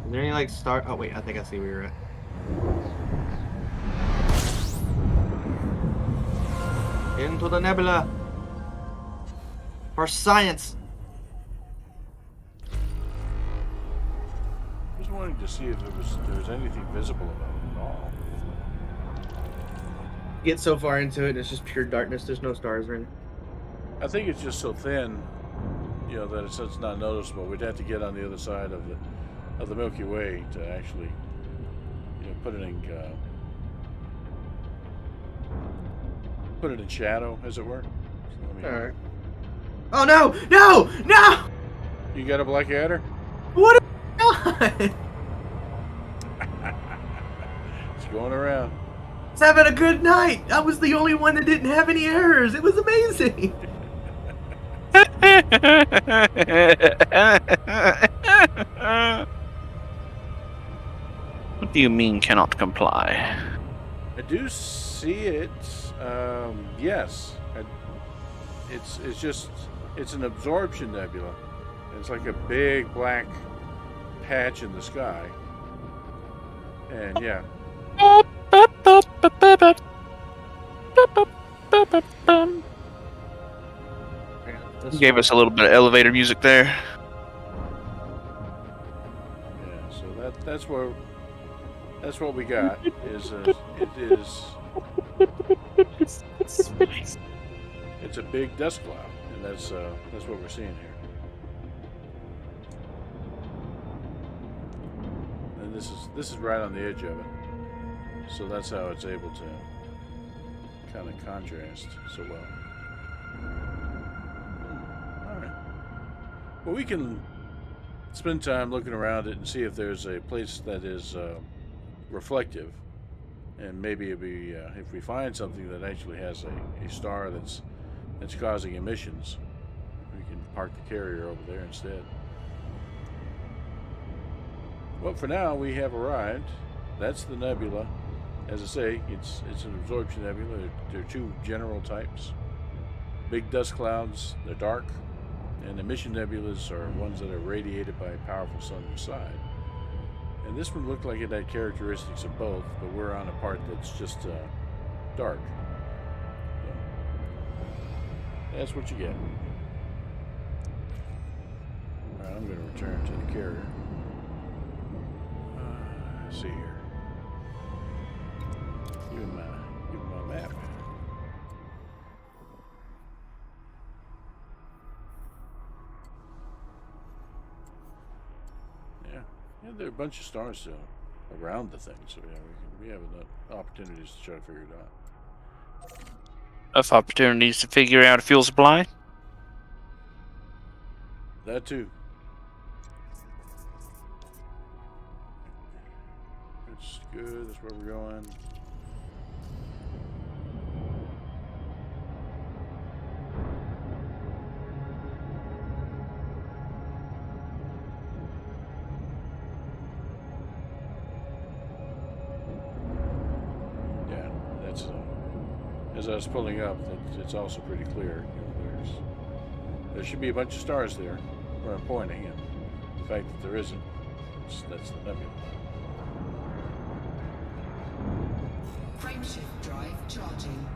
Is there any like star? Oh wait, I think I see where you're at. Into the nebula for science. Just wanting to see if there was anything visible about it at all. Get so far into it, and it's just pure darkness. There's no stars or anything. I think it's just so thin, that it's not noticeable. We'd have to get on the other side of the Milky Way to actually, put it in shadow, as it were. So All right. Oh no! No! No! You got a Blackadder? What? God! It's going around. I was having a good night. I was the only one that didn't have any errors. It was amazing. What do you mean cannot comply? I do see it. Yes. It's an absorption nebula. It's like a big black patch in the sky. And yeah. Gave us a little bit of elevator music there. Yeah, so that's what we got. It's a big dust cloud, and that's what we're seeing here. And this is right on the edge of it, so that's how it's able to kind of contrast so well. All right. Well, we can spend time looking around it and see if there's a place that is reflective, and maybe it'd be if we find something that actually has a star that's causing emissions, we can park the carrier over there instead. Well, for now we have arrived. That's the nebula. As I say, it's an absorption nebula. There are two general types. Big dust clouds, they're dark, and emission nebulas are ones that are radiated by a powerful sun inside. And this one looked like it had characteristics of both, but we're on a part that's just dark. So that's what you get. Alright, I'm going to return to the carrier. Let's see here. Give him my map. Yeah, there are a bunch of stars still around the thing, so yeah, we have enough opportunities to try to figure it out. Enough opportunities to figure out a fuel supply. That too. That's good. That's where we're going. As I was pulling up, it's also pretty clear. There should be a bunch of stars there where I'm pointing, and the fact that there isn't, that's the nebula. Frameshift drive charging.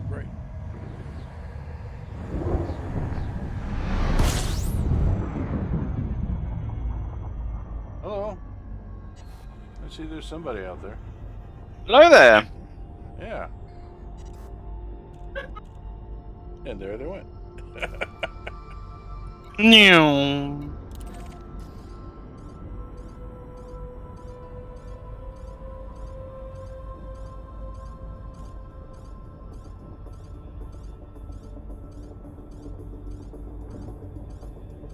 Right. Hello. I see there's somebody out there. Hello there. Yeah. And there they went. New.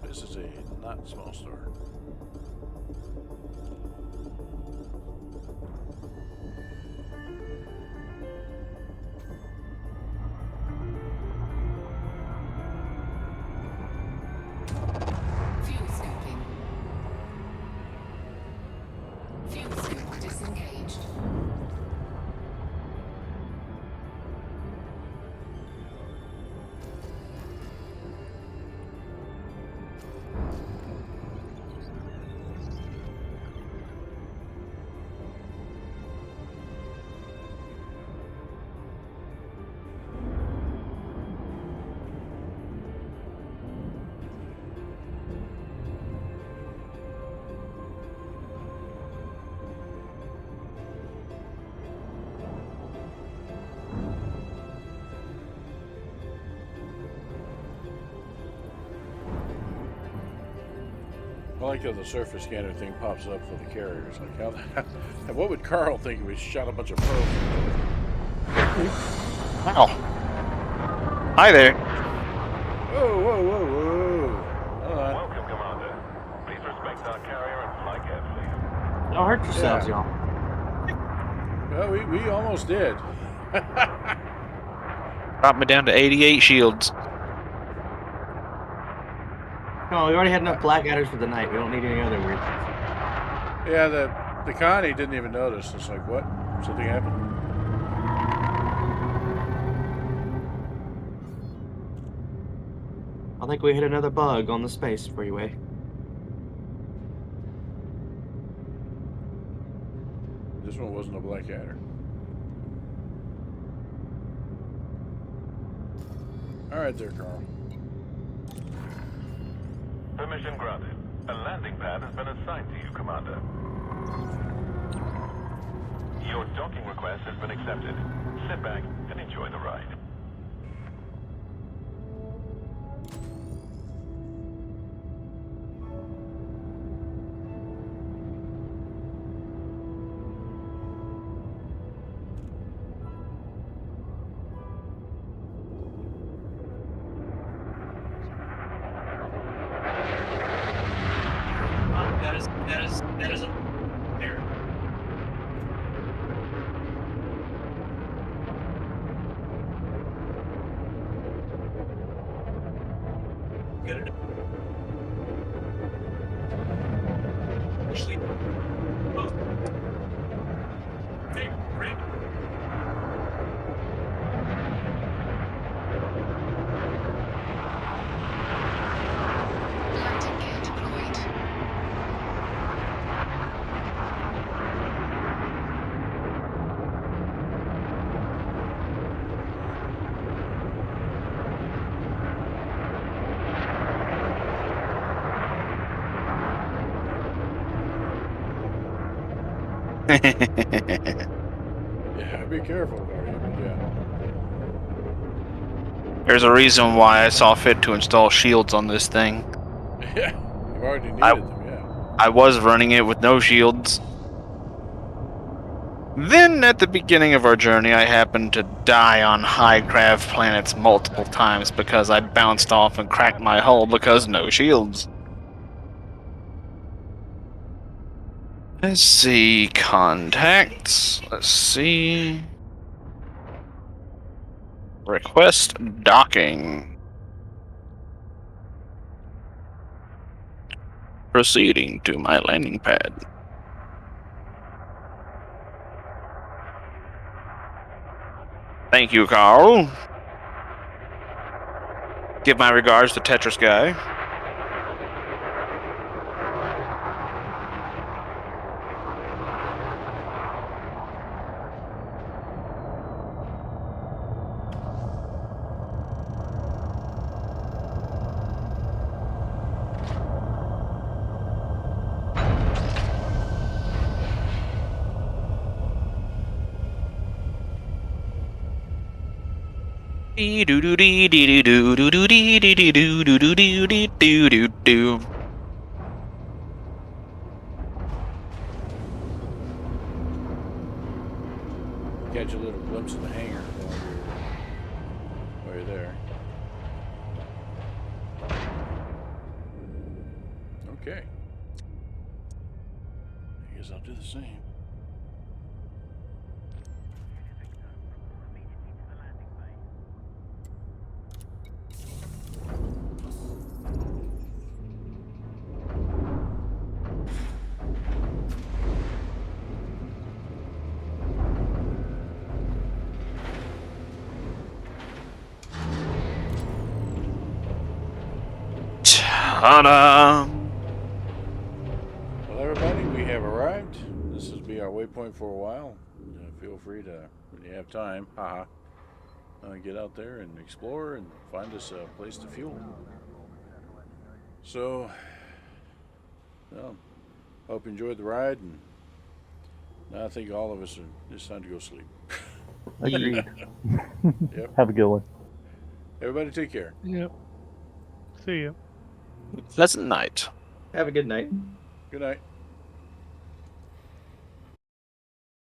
This is a not small star. Fuel scoping. Fuel scope disengaged. I like how the surface scanner thing pops up for the carriers. Like how what would Carl think if we shot a bunch of probes? Wow. Hi there. Whoa, whoa, whoa, whoa. Hold on. Welcome, Commander. Please respect our carrier and fly carefully. Don't hurt yourselves, y'all. Well, we almost did. Dropped me down to 88 shields. No, we already had enough Blackadders for the night. We don't need any other weird things. Yeah, the Connie didn't even notice. It's like, what? Something happened? I think we hit another bug on the space freeway. This one wasn't a Blackadder. All right there, Carl. Permission granted. A landing pad has been assigned to you, Commander. Your docking request has been accepted. Sit back and enjoy the ride. That is a there. Get it. Actually, both. Okay, great. Landing gear deployed. Yeah, be careful, are you? But yeah. There's a reason why I saw fit to install shields on this thing. Yeah, you've already needed them, yeah. I was running it with no shields. Then, at the beginning of our journey, I happened to die on high-grav planets multiple times because I bounced off and cracked my hull because no shields. Let's see, contacts. Let's see. Request docking. Proceeding to my landing pad. Thank you, Carl. Give my regards to Tetris Guy. Catch a little glimpse of the hangar while you're there. Okay. I guess I'll do the same. Ta-da! Well, everybody, we have arrived. This will be our waypoint for a while. Feel free to, when you have time, get out there and explore and find us a place to fuel. So, well, hope you enjoyed the ride, and now I think all of us are, it's time to go sleep. Agreed. Yep. Have a good one. Everybody take care. Yep. See ya. Pleasant night. Have a good night. Good night.